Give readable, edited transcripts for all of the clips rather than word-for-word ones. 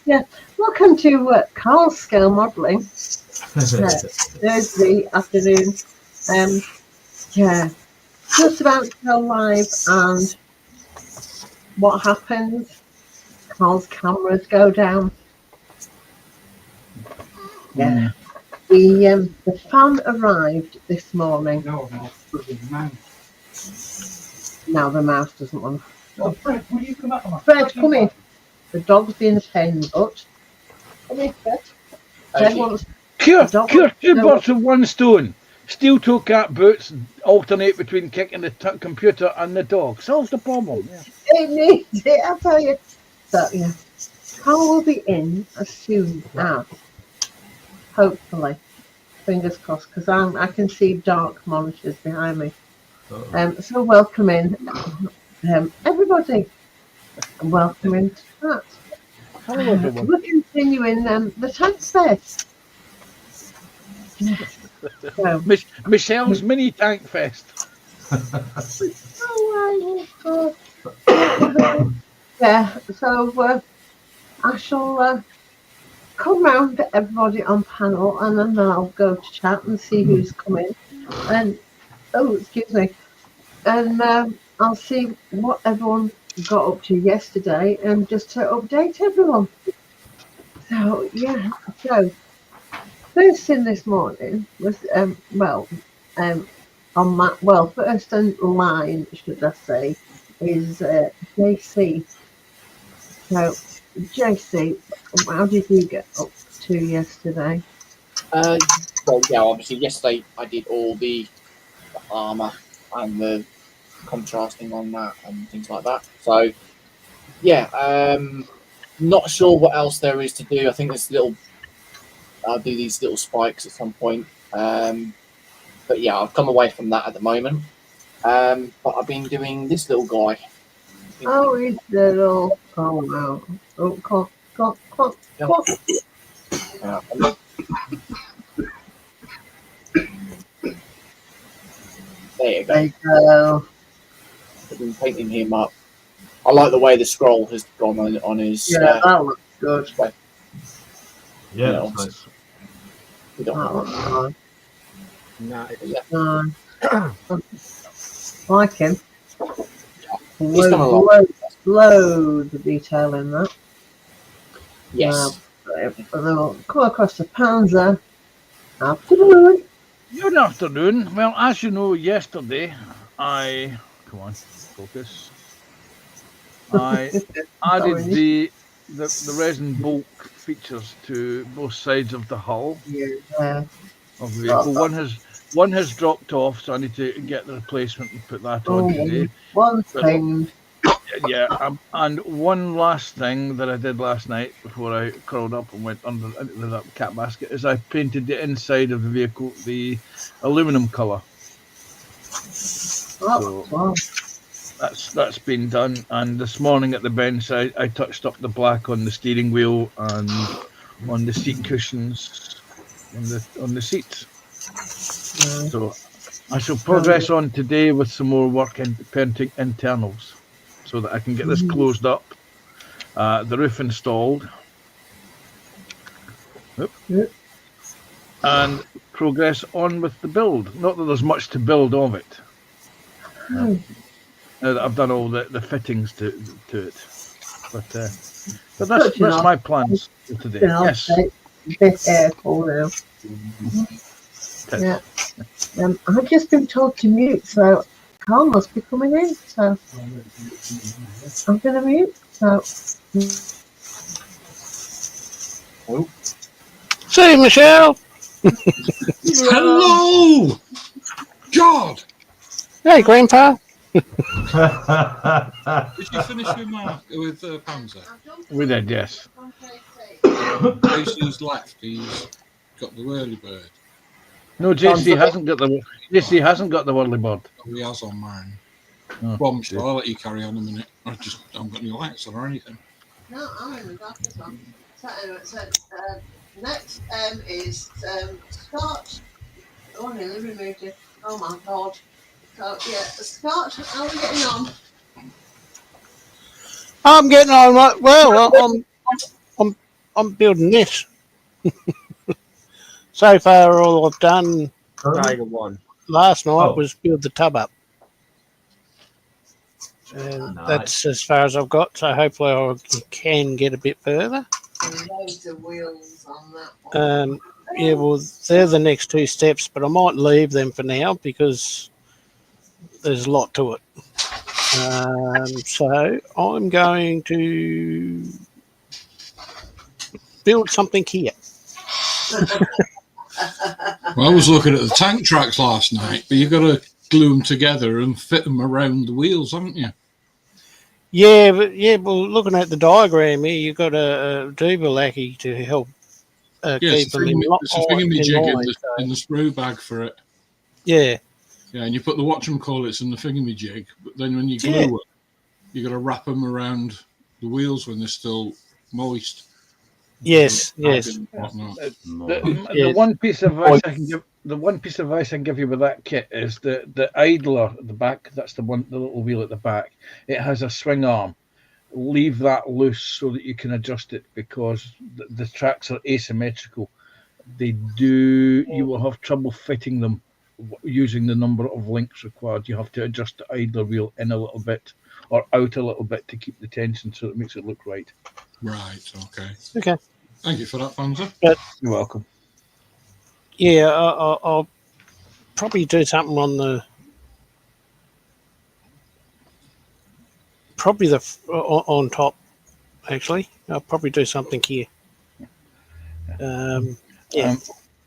Yeah, welcome to Carl's Scale Modelling, Thursday afternoon. Yeah, just about to go live, and what happens? Carl's cameras go down. Yeah, the fan arrived this morning. No, no, the mouse. Now the mouse doesn't want to. Oh, Fred, will you come up? Fred, come in. The dog's being a pain in the butt. Come here, Fred. Fred wants. Cure two birds with one stone. Steel toe cap boots alternate between kicking the computer and the dog. Solves the problem. Yeah. It needs it, I tell you. So yeah, Carl will be in as soon as, hopefully, fingers crossed, because I can see dark monitors behind me. So welcome in, everybody. Welcome into that. Hello, everyone. We're continuing the Tank Fest. So, Michelle's mini tank fest. yeah, so I shall come round to everybody on panel, and then I'll go to chat and see who's coming. And excuse me, and I'll see what everyone got up to yesterday, and just to update everyone. So yeah, so first thing this morning was first in line, should I say, is JC. So JC, how did you get up to yesterday? Well, yeah, obviously yesterday I did all the armour and the contrasting on that and things like that. So yeah, not sure what else there is to do. I think I'll do these little spikes at some point. But yeah, I've come away from that at the moment. But I've been doing this little guy. Oh, he's little. Oh wow. Oh, cock. There you go. There you go. I've been painting him up. I like the way the scroll has gone on his. Yeah, that looks good. Yeah, that's nice. That looks good. Nice. Like him. He's done a lot. Loads of detail in that. Yes. Come across the Panzer. Afternoon. Good afternoon. Well, as you know, yesterday I focus. I added the resin bulk features to both sides of the hull of the vehicle. One has dropped off, so I need to get the replacement and put that on today. One thing. Yeah, and one last thing that I did last night before I crawled up and went into the cat basket is I painted the inside of the vehicle the aluminum colour. So that's been done. And this morning at the bench, I touched up the black on the steering wheel and on the seat cushions on the seats. So I shall progress on today with some more work in painting internals, so that I can get this closed up, the roof installed, and progress on with the build. Not that there's much to build of it. I've done all the fittings to it, but that's my plans for today. Yes. Bit careful now. Yeah. I've just been told to mute, so Carl must be coming in. So I'm going to mute. So. Oh. Say, Michelle. Hello! God! Hey, Grandpa. Did you finish with Panzer? We did, yes. JC's left. He's got the whirly bird. No, JC hasn't got the whirly bird. Oh, he has on mine. Oh, Bombshell. I'll let you carry on a minute. I haven't got any lights on or anything. No, I'm in the darkness on. So anyway, next is Scott. Oh, I nearly removed it. Oh my God. So yeah, Scott, how are we getting on? I'm getting on right well. I'm building this. So far, all I've done Tiger one. last night Oh. was build the tub up. And Nice. that's as far as I've got. So hopefully I can get a bit further. Loads of wheels on that one. Yeah, well, they're the next two steps, but I might leave them for now because there's a lot to it. So I'm going to build something here. Well, I was looking at the tank tracks last night, but you've got to glue them together and fit them around the wheels, haven't you? Yeah, well, looking at the diagram here, you've got a Dubalaki to help keep them in line. It's a thingamajig in the sprue bag for it. Yeah. Yeah, and you put the whatchamacallits in the thingamajig, but then when you glue it, you've got to wrap them around the wheels when they're still moist. Yes. The one piece of advice I can give. The one piece of advice I can give you with that kit is the idler at the back. That's the little wheel at the back. It has a swing arm. Leave that loose so that you can adjust it because the tracks are asymmetrical. You will have trouble fitting them using the number of links required. You have to adjust the idler wheel in a little bit or out a little bit to keep the tension so it makes it look right. Right. Okay. Thank you for that, Panzer. You're welcome. Yeah, I'll probably do something on on top. Actually, I'll probably do something here.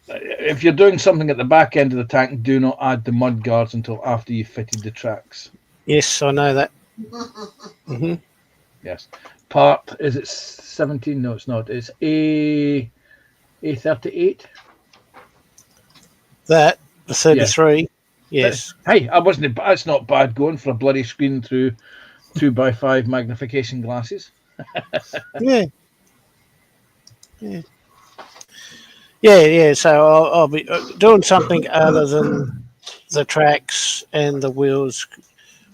If you're doing something at the back end of the tank, do not add the mud guards until after you've fitted the tracks. Yes, I know that. Yes. Part, is it 17? No, it's not. It's A38. That, the 33. Yes. Hey, that's not bad going for a bloody screen through 2x5 magnification glasses. Yeah. So I'll be doing something other than the tracks and the wheels.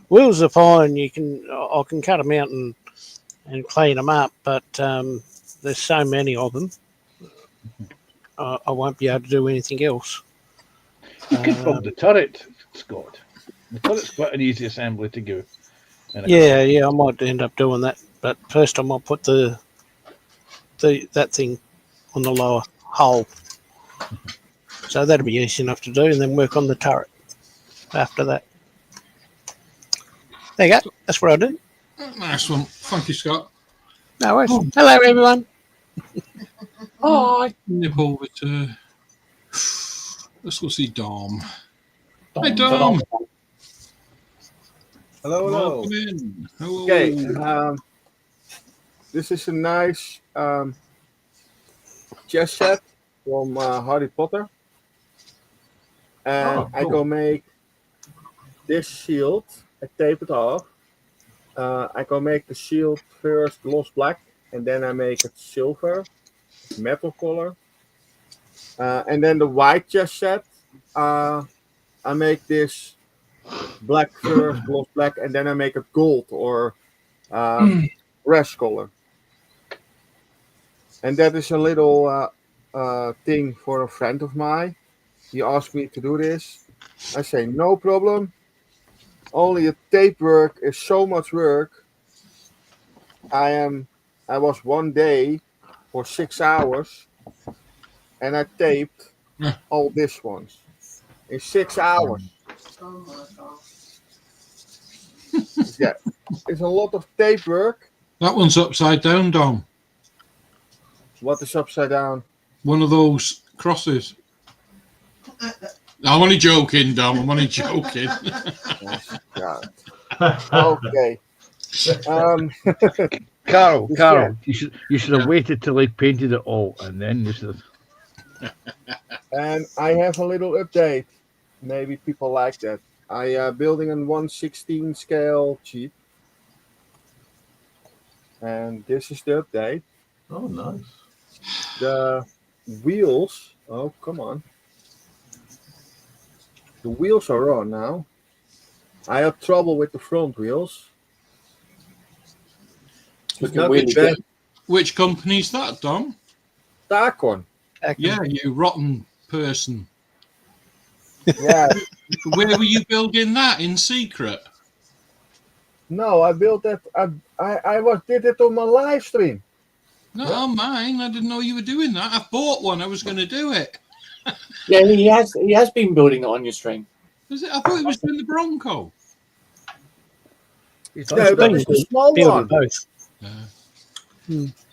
Wheels are fine. I can cut them out and clean them up, but there's so many of them. I won't be able to do anything else. You could build the turret, Scott. The turret's quite an easy assembly to do. Yeah, I might end up doing that. But first I might put that thing on the lower hull. So that'll be easy enough to do, and then work on the turret after that. There you go. That's what I'll do. Nice one. Thank you, Scott. No worries. Hello, everyone. Hi. Nip over to... Let's go see Dom. Hey, Dom. Hello. Welcome in. Hello. Okay. This is a nice chess set from Harry Potter. And Oh, cool. I go make this shield. I tape it off. I go make the shield first gloss black, and then I make it silver, metal color. And then the white chess set, I make this black first, gloss black, and then I make it gold or brass color. And that is a little thing for a friend of mine. He asked me to do this. I say, no problem. Only a tape work is so much work. I was one day for 6 hours and I taped all these ones in 6 hours. Oh my God. Yeah, it's a lot of tape work. That one's upside down, Dom. What is upside down? One of those crosses. I'm only joking, Dom. I'm only joking. God. Okay. Carol, Yeah. you should have waited till I painted it all, and then you should have... And I have a little update. Maybe people like that. I building a 1/16 scale Jeep. And this is the update. Oh, nice. The wheels. Oh, come on. The wheels are on now. I have trouble with the front wheels. It's not Which bad. Which company's that, Dom? Starcorn. Yeah, you rotten person. Yeah. Where were you building that in secret? No, I built that. I did it on my live stream. Not on mine. I didn't know you were doing that. I bought one. I was going to do it. Yeah, he has been building it on your stream. Was it? I thought he was doing the Bronco. He's No, also that is the small building one. both.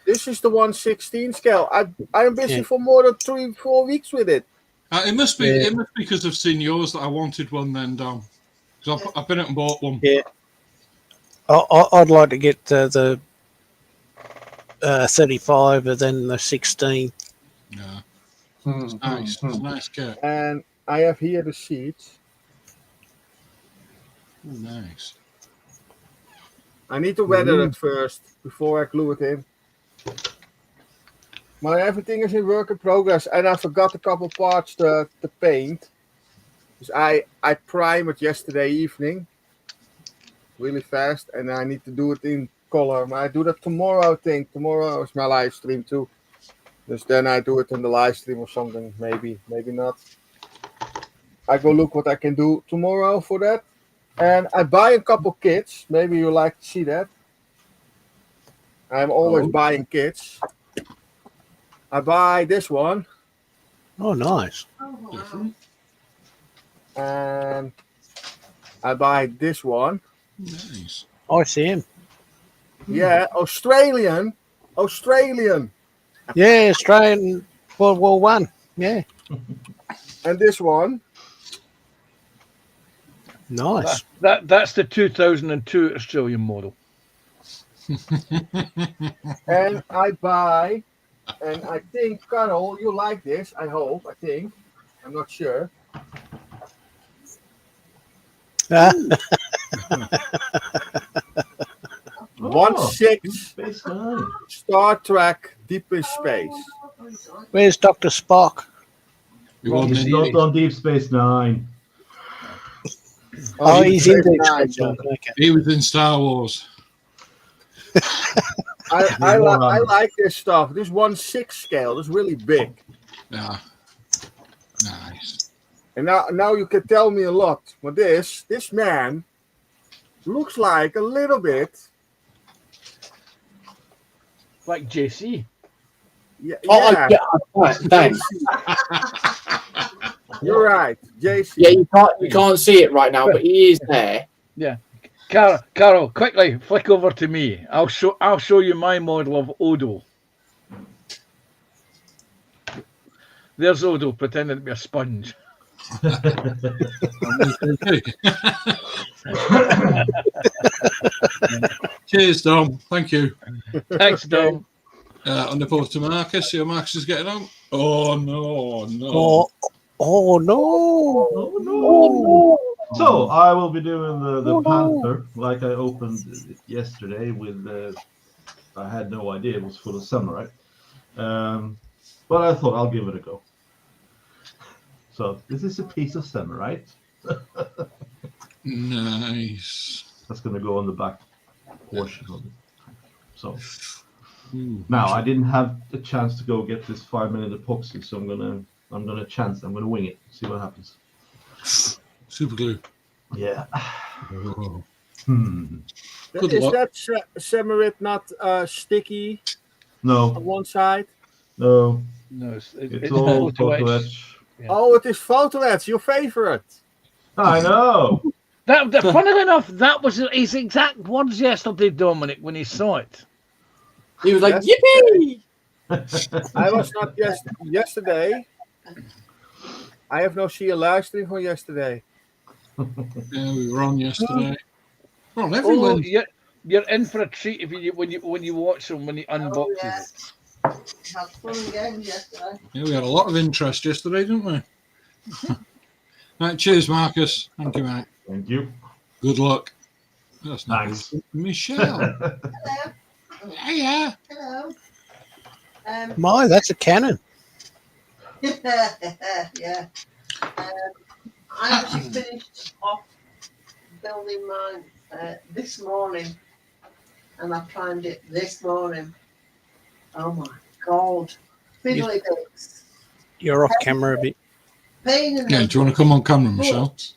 This is the 1/16 scale. I'm busy Yeah. for more than 3-4 weeks with it. It must be. Yeah. It must be because I've seen yours that I wanted one. Then, Dom, because I've been out and bought one. Yeah. I'd like to get the 35 and then the 16. Yeah, it's nice. It's a nice kit. And I have here the seats. Oh, nice. I need to weather it first before I glue it in. But everything is in work in progress, and I forgot a couple parts to paint. Because I primed it yesterday evening, really fast, and I need to do it in color. I do that tomorrow, I think. Tomorrow is my live stream too. Dus then I do it in the live stream or something, maybe not. I go look what I can do tomorrow for that. And I buy a couple kits. Maybe you like to see that. I'm always buying kits. I buy this one. Oh, nice. Different. And I buy this one. Nice. I see him. Yeah, Australian. Yeah, Australian World War One. Yeah, And this one. nice. That's the 2002 Australian model. And I buy, and I think, Carol, you like this. I hope, I think. I'm not sure. Oh, 1/6 Space Nine. Star Trek Deep in Space. Where's Dr. Spock? You want He's me? not on Deep Space Nine. Oh, he's in Space Deep Nine. Space Nine. Okay. He was in Star Wars. I like this stuff. This 1/6 scale. This is really big. Yeah. Nice. And now you can tell me a lot. But this man looks like a little bit. Like JC. Yeah, Oh, yeah. right, thanks. You're right, JC. Yeah, you can't see it right now, but he is there. Yeah. Carol, quickly flick over to me. I'll show you my model of Odo. There's Odo pretending to be a sponge. Cheers, Dom. Thank you. Thanks, Dom. On the post to Marcus. See how Marcus is getting on. Oh no. Oh no! Oh no! So I will be doing the Panther like I opened it yesterday with. I had no idea it was full of samurai, but I thought I'll give it a go. So this is a piece of samurai. Nice. That's going to go on the back portion of it. So Ooh, now I didn't have a chance to go get this 5-minute epoxy, so I'm gonna wing it. See what happens. super glue. Yeah. Oh. Is that Samarit not sticky No. on one side? No. No, It's all photo etch. Yeah. Oh, it is photo etch, your favorite. I know. Funnily enough, that was his exact words yesterday, Dominic, when he saw it. He was like, Yes. yippee! I was not yesterday. I have no see a live stream from yesterday. Yeah, we were on yesterday. We're on Oh, everywhere. you're in for a treat if when you watch them when he unboxes yeah. it. Had fun and games yesterday. Yeah, we had a lot of interest yesterday, didn't we? Right, cheers, Marcus. Thank you, mate. Thank you. Good luck. That's not Thanks. good. Michelle. Hello. Hiya. Hello. My, that's a cannon. Yeah. I actually finished off building mine this morning, and I primed it this morning. Oh my God! fiddly bits. You're off camera a bit. Pain in Yeah, the do you want to come on camera, Michelle? butt.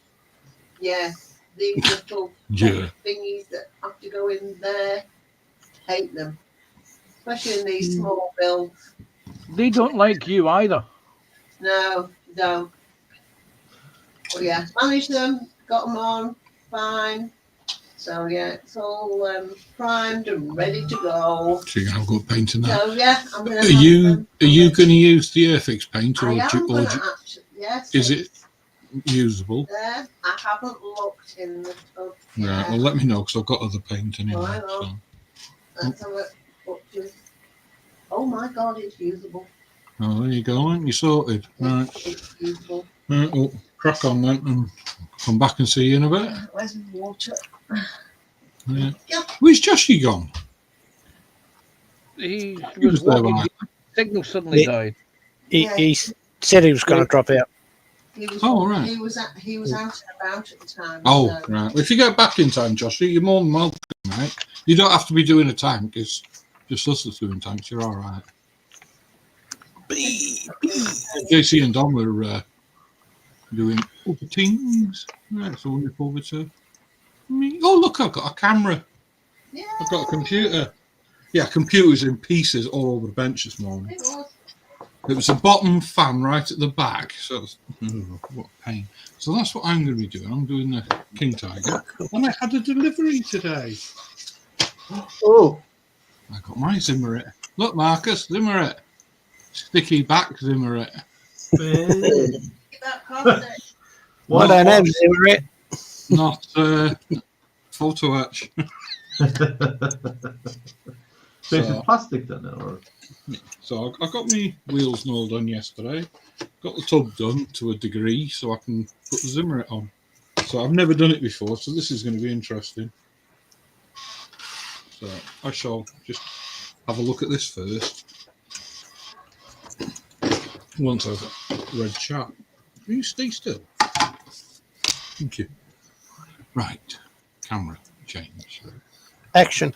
Yeah, these little Yeah. thingies that have to go in there. Hate them, especially in these small builds. They don't like you either. No, don't. Well, yeah, managed them, got them on, fine. So yeah, it's all primed and ready to go. So you're gonna have good paint in that. So yeah, I'm gonna. Are you going to use the Airfix paint, or, I am or gonna actually. Yes. is it usable? There, I haven't looked in the tub. Right. Well, let me know because I've got other paint anyway. Oh, I know. So. Let's have a look. Oh my God, it's usable. Oh, there you go. Then. You sorted. Right. It's usable. Right. Well, crack on then, and come back and see you in a bit. Where's the water? Yeah. Where's Joshy gone? He He was was there walking. when Signal suddenly Yeah. died. He said he was going to drop out. He was, Oh, right. He was out and about at the time. Oh, so. right. Well, if you get back in time, Joshy, you're more than welcome, right? You don't have to be doing a tank. It's just us that's doing tanks. You're all right. JC and Don were doing other things. Right, so we forward to me. Oh, look, I've got a camera. Yeah. I've got a computer. Yeah, computers in pieces all over the bench this morning. It was. It was a bottom fan right at the back. So, what a pain. So that's what I'm going to be doing. I'm doing the King Tiger. And I had a delivery today. Oh, I got my Zimmerit. Look, Marcus, Zimmerit. Sticky back Zimmerit. Keep that constant. I don't have Zimmerit. Not photo etch. So is it plastic then, or? So I got my wheels and all done yesterday. Got the tub done to a degree so I can put the Zimmerit on. So I've never done it before, so this is going to be interesting. So I shall just have a look at this first. Once I've read chat. Will you stay still? Thank you. Right. Camera change. Action.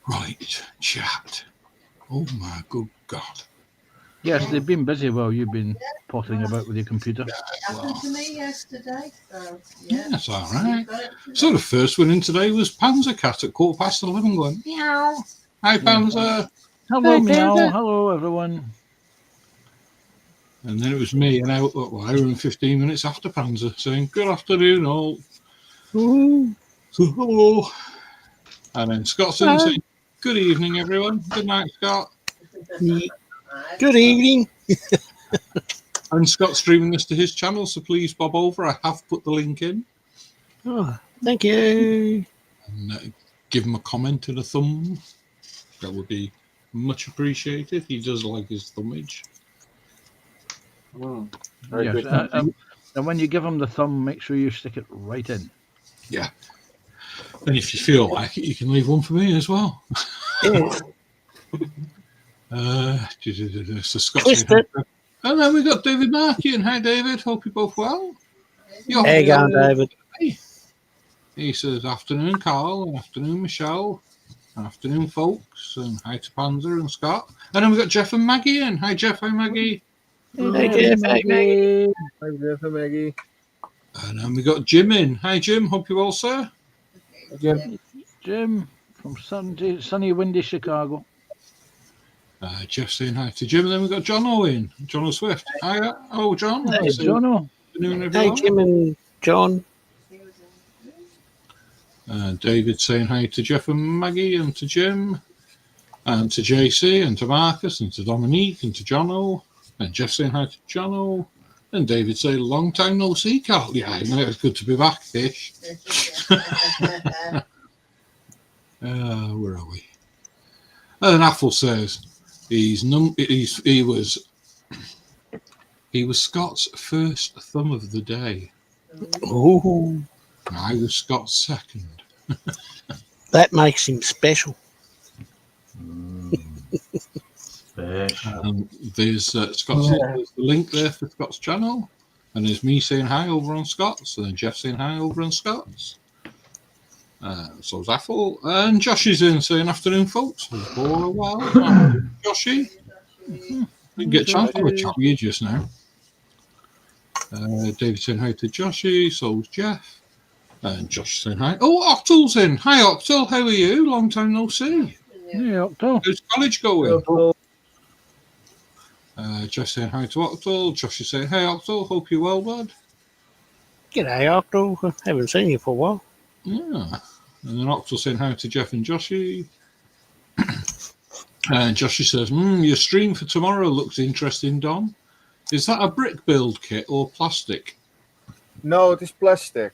Right. Chat. Oh my good God. Yes, they've been busy while you've been pottering about with your computer. It happened to me yesterday. So yeah. That's all right. So the first one in today was Panzer Cat at 11:15 going, meow. Hi, Panzer. Hello, Hey, meow. Panzer. Hello, everyone. And then it was me, an hour and 15 minutes after Panzer, saying, good afternoon, all. Ooh. So, hello. And then Scottson saying, good evening, everyone. Good night, Scott. Good evening. And Scott's streaming this to his channel, so please bob over. I have put the link in. Oh, thank you. And give him a comment and a thumb. That would be much appreciated. He does like his thumbage. very Yes, good. and when you give them the thumb, make sure you stick it right in. Yeah. And if you feel like it, you can leave one for me as well. Yes. So Scott's Twist it. and then we got David Markian. Hi, David. Hope you're both well. You're How you going, David? He says, afternoon, Carl. Afternoon, Michelle. Afternoon, folks. And hi to Panzer and Scott. And then we got Jeff and Maggie in. Hi, Jeff. Hi, Maggie. Hey, Jeff. Hey, Maggie. Hi, Jeff and Maggie. And then we got Jim in. Hi, Jim. Hope you're well, sir. Jim from sunny, windy Chicago. Jeff saying hi to Jim. And then we got John Owen. John O. Swift. Hi. Oh, John. Hey, Jono. Afternoon, Hey, everyone. Jim and John. David saying hi to Jeff and Maggie and to Jim and to JC and to Marcus and to Dominique and to Jono and Jeff saying hi to Jono and David saying long time no see, Carl. Yeah, I know, it's good to be back, Fish. Where are we? And Apple says he was Scott's first thumb of the day. Ooh, I was Scott's second. that makes him special. Special. There's Scott's there's the link there for Scott's channel, and there's me saying hi over on Scott's, and then Jeff saying hi over on Scott's. So's Ethel. And Josh is in saying, afternoon, folks. Hope all are well. Joshy. Didn't get a chance to have a chat with you just now. David saying hi to Joshy. So's Jeff. And Josh saying hi. Oh, Octal's in. Hi, Octal. How are you? Long time no see. Yeah, Octo. How's college going? Jeff saying hi to Octal. Josh is saying, hey, Octal. Hope you're well, bud. G'day, Octo. Haven't seen you for a while. Yeah. And then Octal saying hi to Jeff and Joshy. And Joshy says, your stream for tomorrow looks interesting, Don. Is that a brick build kit or plastic? No, it is plastic.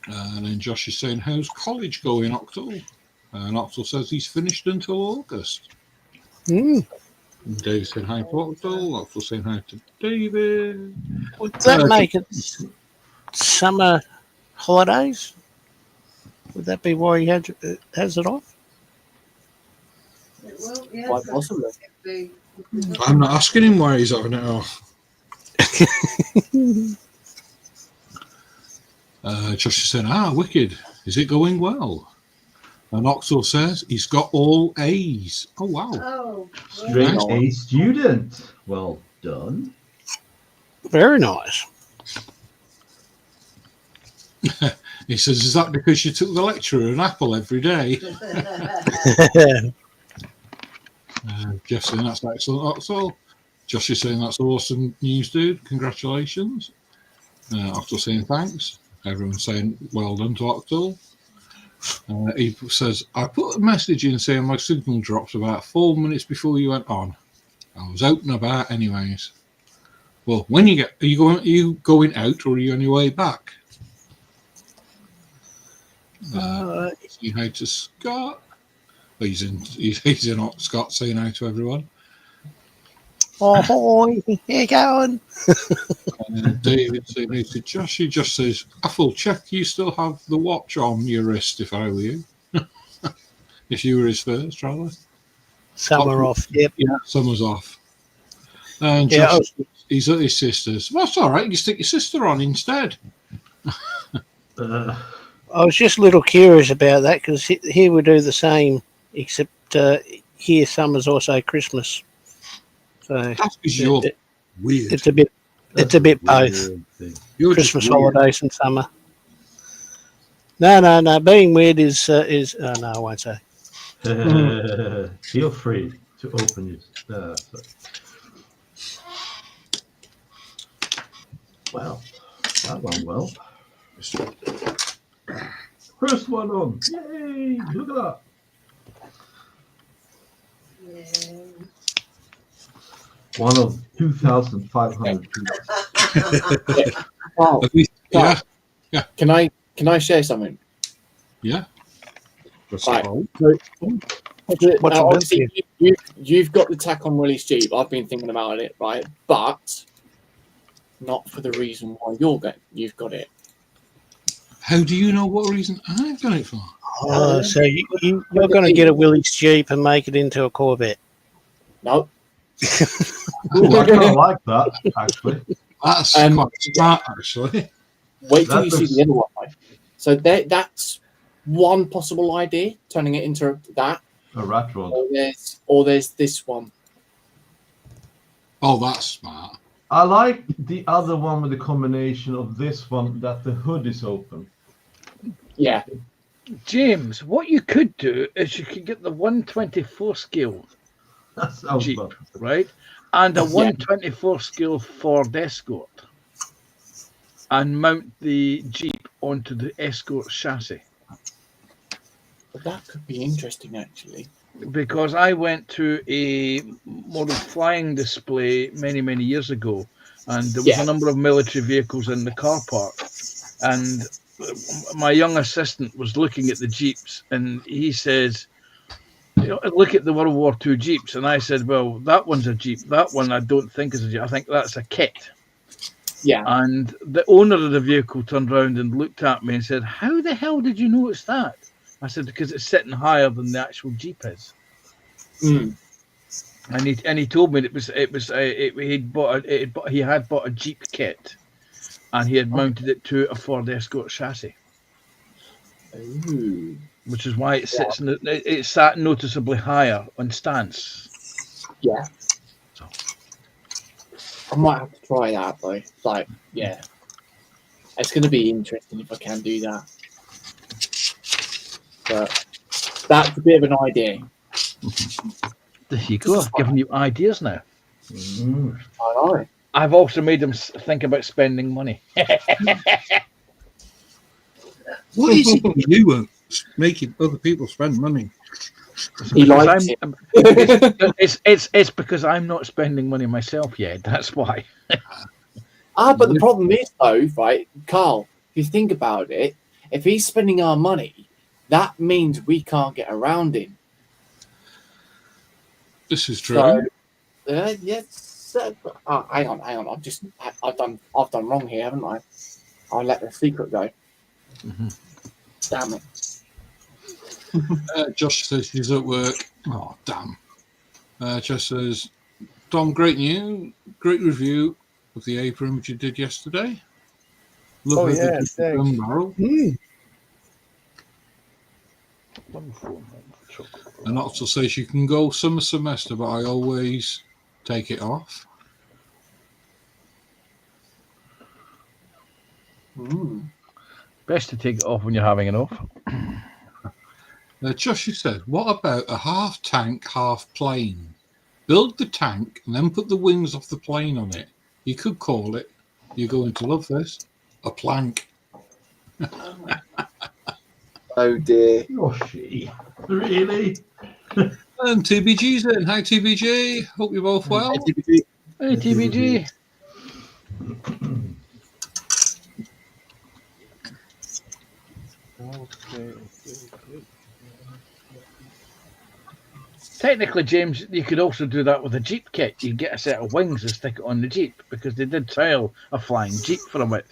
And then Josh is saying, how's college going, Octal? And Octal says he's finished until August. Mm. And Dave saying hi to Octal. Octal saying hi to David. Would that make it summer holidays? Would that be why he has it off? Quite possibly. I'm not asking him why he's having it off. Josh is saying, wicked. Is it going well? And Octal says he's got all A's. Oh, wow. Oh, Straight A student. Well done. Very nice. He says, is that because you took the lecturer an apple every day? Jeff saying that's excellent, Octal. Josh is saying that's awesome news, dude. Congratulations. Octal saying thanks. Everyone's saying well done to Octal. He says, I put a message in saying my signal dropped about 4 minutes before you went on. I was out and about anyways. Well, when you get, are you going out or are you on your way back? Saying hi to Scott. He's in Scott saying hi to everyone. Oh, how you going? And David saying hi to Josh. He just says, Ethel, check you still have the watch on your wrist if I were you. If you were his first, rather. Summer off, yep. Yeah, summer's off. And Josh, he's at his sister's. Well, that's all right. You stick your sister on instead. I was just a little curious about that because here we do the same, except here summer's also Christmas. So that's because you're weird. It's a bit both. Christmas holidays and summer. No. Being weird is no, I won't say. Feel free to open your Well, that went well. First one on. Yay! Look at that. yeah. One of 2,500 people. Wow. Yeah. Can I share something? Yeah. Right. What's obviously, you've got the Tacon release Jeep. I've been thinking about it, right? But not for the reason why you've got it. How do you know what reason I've got it for? Oh, so you're going to get a Willys Jeep and make it into a Corvette? No. Ooh, I kind of like that, actually. That's quite smart, actually. Wait till you see the other one. Right? So that's one possible idea, turning it into that. A rat rod. Or there's this one. Oh, that's smart. I like the other one with the combination of this one that the hood is open. Yeah. James, what you could do is you could get the 124 scale That sounds Jeep, fun. right? And a 124 scale Ford Escort. And mount the Jeep onto the Escort chassis. But that could be interesting, actually. Because I went to a model flying display many years ago, and there was a number of military vehicles in the car park, and my young assistant was looking at the Jeeps, and he says, look at the World War II Jeeps. And I said, well, that one's a Jeep. That one I don't think is a Jeep. I think that's a kit. Yeah. And the owner of the vehicle turned around and looked at me and said, how the hell did you notice that? I said, because it's sitting higher than the actual Jeep is. Mm. And he told me he had bought a Jeep kit, and he had mounted it to a Ford Escort chassis. Ooh. which is why it sits it's sat noticeably higher on stance. Yeah. So. I might have to try that though. Like, yeah. It's going to be interesting if I can do that. But that's a bit of an idea. There you go. I've given you ideas now. Mm. I know. I've also made them think about spending money. What is it you do making other people spend money? He likes it. It's because I'm not spending money myself yet. That's why. But the problem is though, right, Carl, if you think about it, if he's spending our money, that means we can't get around him. This is true. So, yes. Hang on. I've done wrong here, haven't I? I let the secret go. Mm-hmm. Damn it. Josh says he's at work. Oh, damn. Josh says, Dom, great review of the apron which you did yesterday. Love Oh, the yeah, different thanks. gun barrel. And also says you can go summer semester, but I always take it off. Best to take it off when you're having enough. Josh said, what about a half tank, half plane? Build the tank and then put the wings off the plane on it. You could call it, you're going to love this, a plank. Oh dear. Yoshi, really? And TBG's in. Hi, TBG. Hope you're both well. Hey, TBG. Technically, James, you could also do that with a Jeep kit. You get a set of wings and stick it on the Jeep because they did trial a flying Jeep for a bit.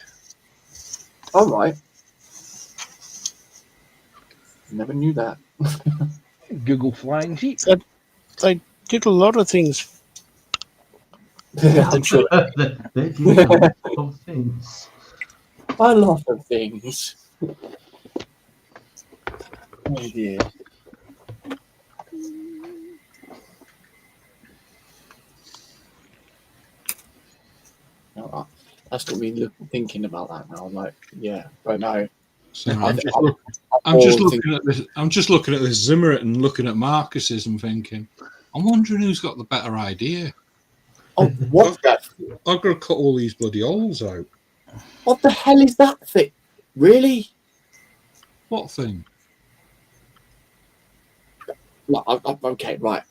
All right. Never knew that. Google flying Jeep. They did a lot of things. I'm sure. They do a lot of things. A lot of things. Oh dear. That's got me thinking about that now. I'm like, yeah, I know. So I'm just looking at this. I'm just looking at this Zimmerit and looking at Marcus's and thinking, I'm wondering who's got the better idea. Oh, what's that? I've got to cut all these bloody holes out. What the hell is that thing? Really? What thing? Okay, right.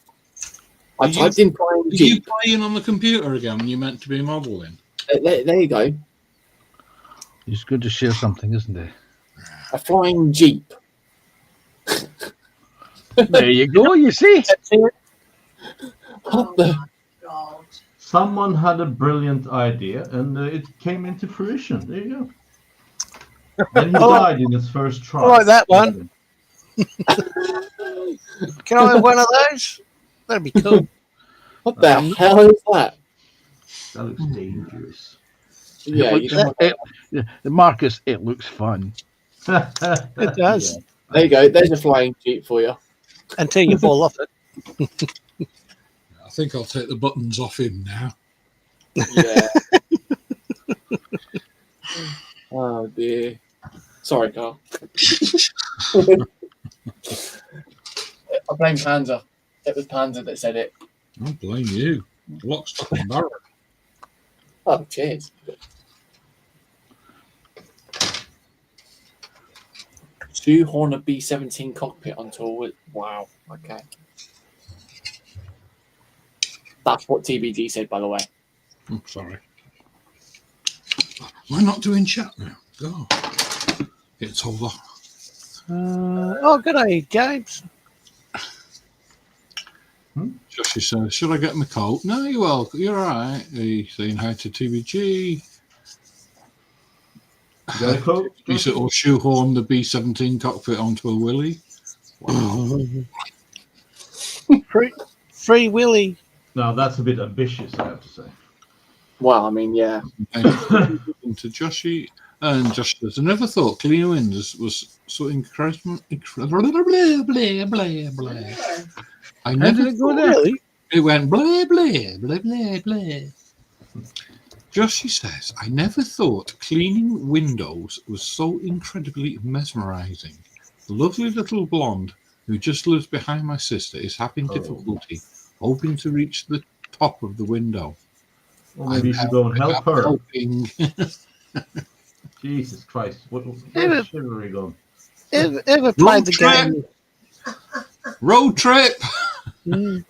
I typed in flying Are Jeep. you playing on the computer again when you're meant to be modelling? There you go. It's good to share something, isn't it? A flying Jeep. There you go, you see. What the? God. Someone had a brilliant idea and it came into fruition. There you go. Then he died in his first try. I like that one. Can I have one of those? That'd be cool. What the hell is that? That looks dangerous. Yeah, you know. Marcus, it looks fun. It does. Yeah. There you go. There's a flying Jeep for you. Until you fall off it. I think I'll take the buttons off him now. Yeah. Oh dear. Sorry, Carl. I blame Panzer. It was Panzer that said it. I blame you. Lock, stock, and barrel. Oh, cheers. Shoehorn a B-17 cockpit onto a wheel. Wow. Okay. That's what TBD said, by the way. I'm sorry. Am I not doing chat now? Go. Get told off. Good day, James. Joshie says, should I get my coat? No, you're welcome. You're all right. He's saying hi to TBG. You got a coat? He said, or shoehorn the B-17 cockpit onto a willy. Wow. Free Willy. No, that's a bit ambitious, I have to say. Well, I mean, yeah. To Joshie. And Josh says, I never thought cleaning windows was so incredible. I How never did it go thought there? Really? it went blah, blah, blah, blah, blah. Joshy says, I never thought cleaning windows was so incredibly mesmerizing. The lovely little blonde who just lives behind my sister is having difficulty hoping to reach the top of the window. Well, maybe you should go and help I'm her. hoping. Jesus Christ. Where's Ever- chivalry gone? Ever played the game? Road trip. Mm.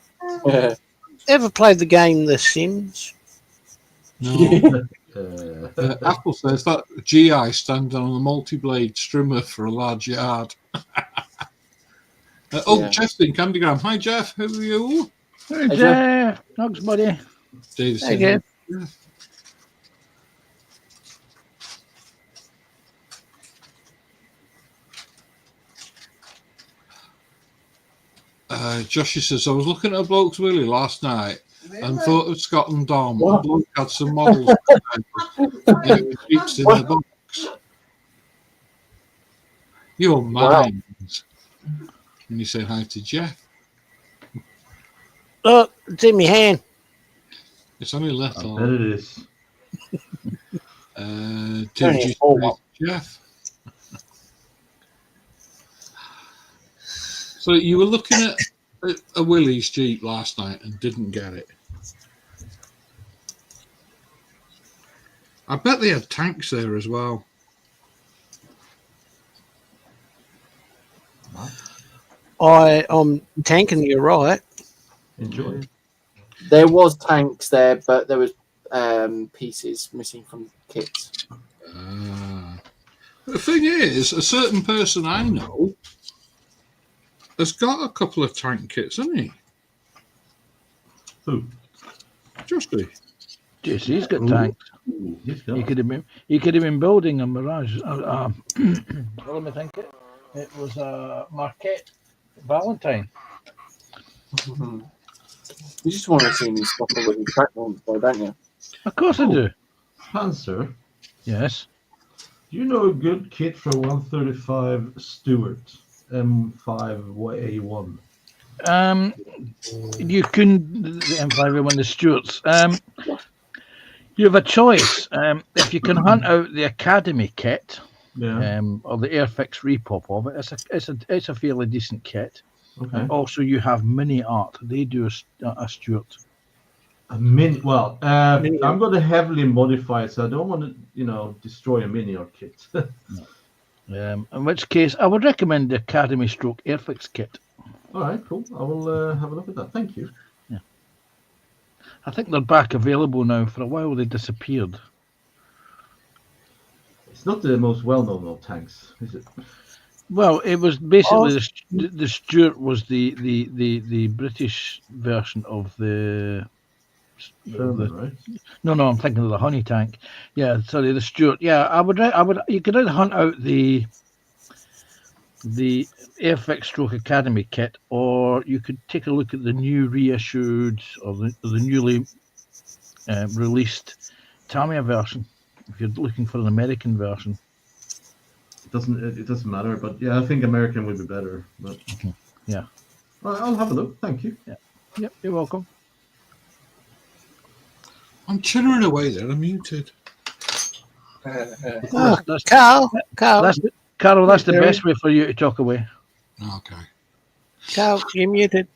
Ever played the game The Sims? No. Apple says that GI standing on a multi-blade strimmer for a large yard. Yeah. Jeff's in Candygram. Hi, Jeff. How are you? Hey, Jeff. Jeff. Thanks, buddy. David Hey, says, Jeff. Joshy says, I was looking at a bloke's willy last night and thought of Scotland Dom. The bloke had some models. Keeps in the box. Your mind. And you say hi to Jeff. Look, it's in my hand. It's only I little. bet it is. Jeff. So you were looking at a Willys Jeep last night and didn't get it. I bet they had tanks there as well. I'm tanking you right. Enjoy. There was tanks there, but there was pieces missing from kits. The thing is, a certain person I know has got a couple of tank kits, hasn't he? Who? Justy. JC's got tanks. Ooh, he's He gone. could have been building a Mirage. What let me think it. It was a Marquette Valentine. You just want to see me stop with the track ones, though, don't you? Of course I do. Panzer, Yes. do you know a good kit for 135 Stuart M5A1? You can the M5 the Stuarts. You have a choice. If you can hunt out the Academy kit, Yeah. or the Airfix repop of it, it's a fairly decent kit. Okay. Also, you have Mini Art. They do a Stuart. A mini. Well, I'm going to heavily modify it, so I don't want to, destroy a mini art kit. In which case, I would recommend the Academy Stroke Airfix kit. All right, cool. I will have a look at that. Thank you. Yeah. I think they're back available now. For a while, they disappeared. It's not the most well-known of tanks, is it? Well, it was basically the Stuart was the British version of the. Sherman, right? No, I'm thinking of the Honey tank. Yeah, sorry, the Stuart. Yeah, I would. You could either hunt out the Airfix Stroke Academy kit, or you could take a look at the new reissued or the newly released Tamiya version. If you're looking for an American version. It doesn't matter, but yeah, I think American would be better. But yeah, I'll have a look. Thank you. Yeah, yep, you're welcome. I'm chittering away there. I'm muted. Carl. Carol, that's the best way for you to talk away. Okay. Carl, you're muted.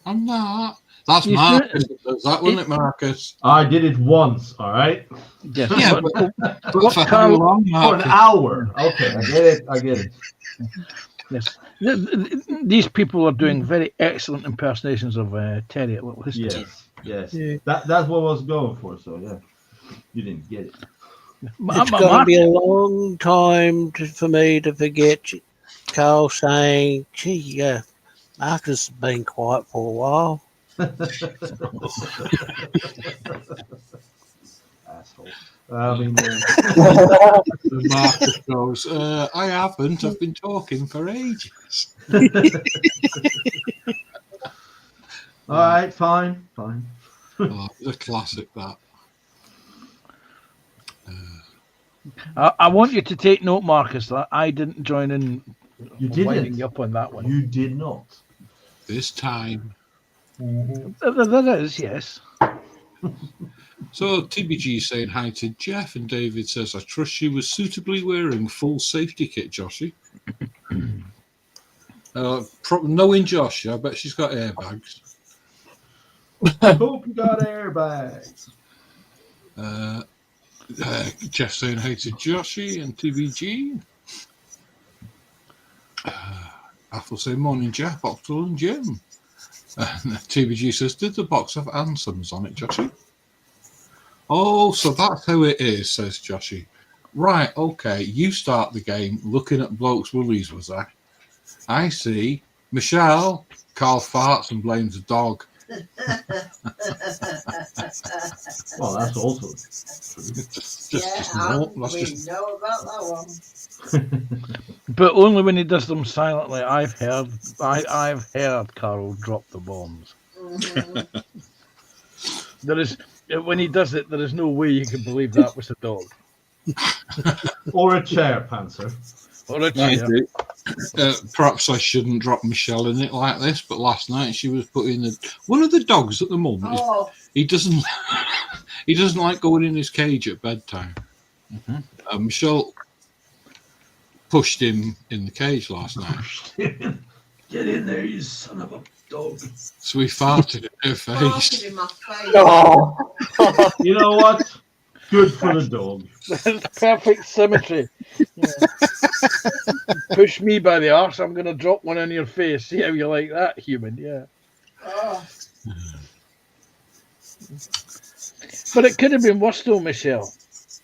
I'm not. That's You Marcus that does that, wasn't it, Marcus? I did it once. All right. Yes. Yeah, but for how long, For an Marcus? hour. Okay, I get it. Yes. These people are doing very excellent impersonations of Terry at Little History. Yes. Yeah. That's what I was going for. So yeah, you didn't get it. It's going to be a long time for me to forget Carl saying, gee, Marcus has been quiet for a while. Asshole. I mean, Marcus goes, I haven't. I've been talking for ages. all right, fine. Oh, it's a classic, that. I want you to take note, Marcus, that I didn't join in You winding didn't. you up on that one. You did not. This time. There is, yes. So TBG saying hi to Jeff, and David says, I trust she was suitably wearing full safety kit, Joshy. Knowing Josh, I bet she's got airbags. I hope you got airbags. Jeff saying hi to Joshy and TBG. Athel saying, morning, Jeff, Octal and Jim. And TBG says, did the box have anthems on it, Joshy? Oh, so that's how it is, says Joshy. Right, okay, you start the game looking at blokes' woolies, was I? I see. Michelle, Carl farts and blames the dog. Well, that's also We know about that one. But only when he does them silently. I've heard Carol drop the bombs. There is when he does it, there is no way you can believe that was a dog or a chair, Panzer. or a chair. Perhaps I shouldn't drop Michelle in it like this, but last night she was putting one of the dogs at the moment. Oh. He doesn't like going in his cage at bedtime. Michelle pushed him in the cage last night. Get in there, you son of a dog. So he farted in her face. In my face. Oh, You know what? Good for the dog. That's perfect symmetry. Yeah. Push me by the arse, I'm going to drop one in your face. See how you like that, human? Yeah. Oh. But it could have been worse, though, Michelle.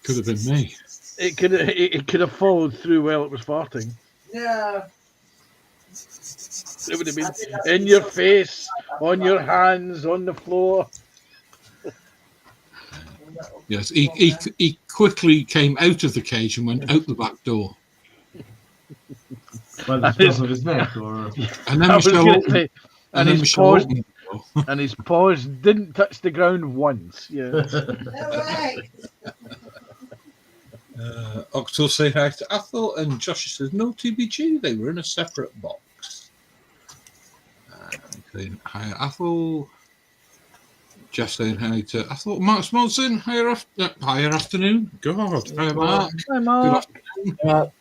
Could have been me. It could have followed through while it was farting. Yeah. It would have been in your face, on your hands, on the floor. Yes, he quickly came out of the cage and went out the back door. By the scruff of his neck, or And then I was Michelle going to opened, say, and then his Michelle paws, opened the door. and his paws didn't touch the ground once. Yeah. Right. Octo say hi to Athel, and Josh says no TBG. They were in a separate box. Saying hi Athel. Jeff saying hi to Athel. Mark Smonson, higher afternoon. God, hi Mark. Hi, Mark. Good afternoon.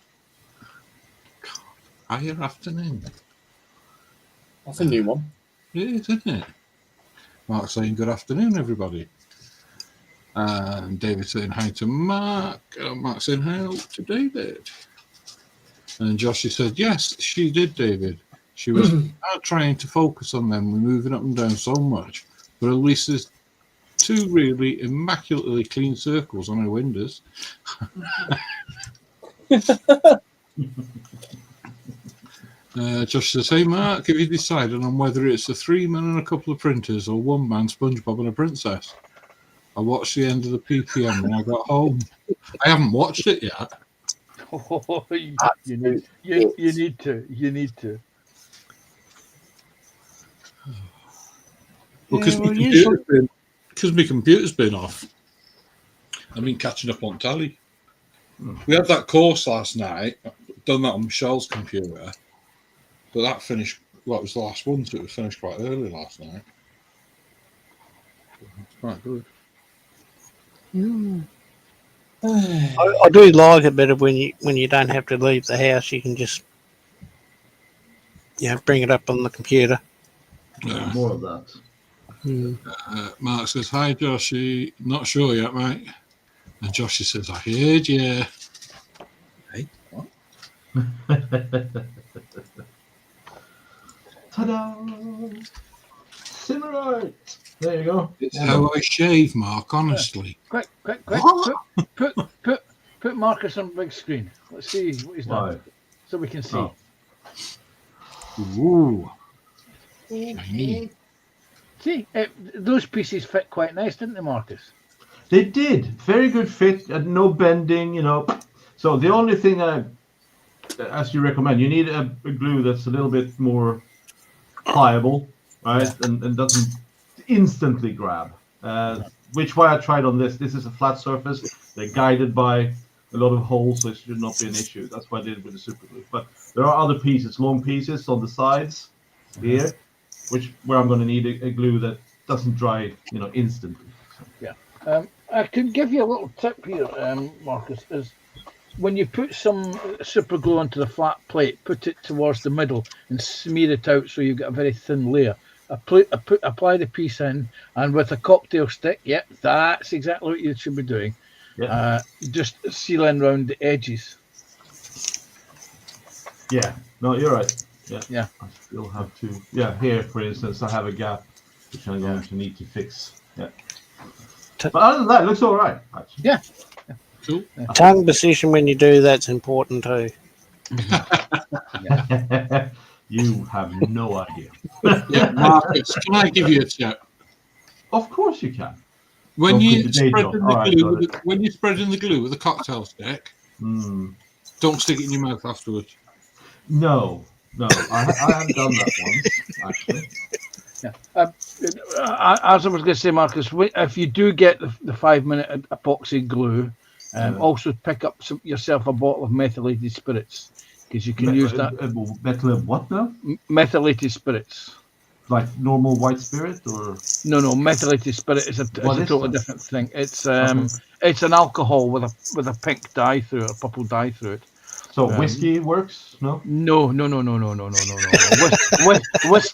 Higher afternoon. that's a new one. It is, isn't it? Mark saying good afternoon, everybody. And David saying hi to Mark. Mark saying hi to David. And Joshie said, yes, she did, David. She was trying to focus on them. We're moving up and down so much. But at least there's two really immaculately clean circles on her windows. Josh says, hey, Mark, have you decided on whether it's a 3-man and a couple of printers or 1-man SpongeBob and a princess? I watched the end of the PPM when I got home. I haven't watched it yet. Oh, you need to. You need to. Because my computer's been off. I've been catching up on telly. We had that course last night. Done that on Michelle's computer. But that finished, well, it was the last one, so it was finished quite early last night. It's quite good. I do like it better when you don't have to leave the house. You can just bring it up on the computer. more of that. Mark says, hi, Joshy. Not sure yet, mate. And Joshy says, I heard you. Hey, what? Ta-da! Simmerite! There you go. It's how I shave, Mark, honestly. Quick. What? Put Marcus on the big screen. Let's see what he's done. Why? So we can see. Oh. Ooh. Shiny. See, those pieces fit quite nice, didn't they, Marcus? They did. Very good fit. No bending, you know. So the only thing as you recommend, you need a glue that's a little bit more pliable, right? And doesn't instantly grab. Which why I tried on this. This is a flat surface. They're guided by a lot of holes, so it should not be an issue. That's why I did it with the super glue. But there are other pieces, long pieces on the sides here, where I'm going to need a glue that doesn't dry, instantly. So. I could give you a little tip here, Marcus, is when you put some super glue onto the flat plate, put it towards the middle and smear it out so you've got a very thin layer. Apply the piece in, and with a cocktail stick, that's exactly what you should be doing. Yeah. Just sealing around the edges. Yeah. No, you're right. Yeah. I still have to. Yeah, here, for instance, I have a gap which I'm going to need to fix. Yeah. But other than that, it looks all right, actually. Yeah. Cool. Tongue position when you do that's important too. You have no idea. Yeah, Marcus, can I give you a tip? Of course you can. When Don't you quit the day spread job. in All right, the got glue, it. when you're spreading the glue with a cocktail stick, don't stick it in your mouth afterwards. No, I have done that once, actually. As I was going to say, Marcus, if you do get the 5-minute epoxy glue, also pick up yourself a bottle of methylated spirits, because you can use that. Metal what now? Methylated spirits. Like normal white spirit, or No, methylated spirit is a totally different thing. It's it's an alcohol with a pink dye through it, a purple dye through it. So whiskey works? No. No.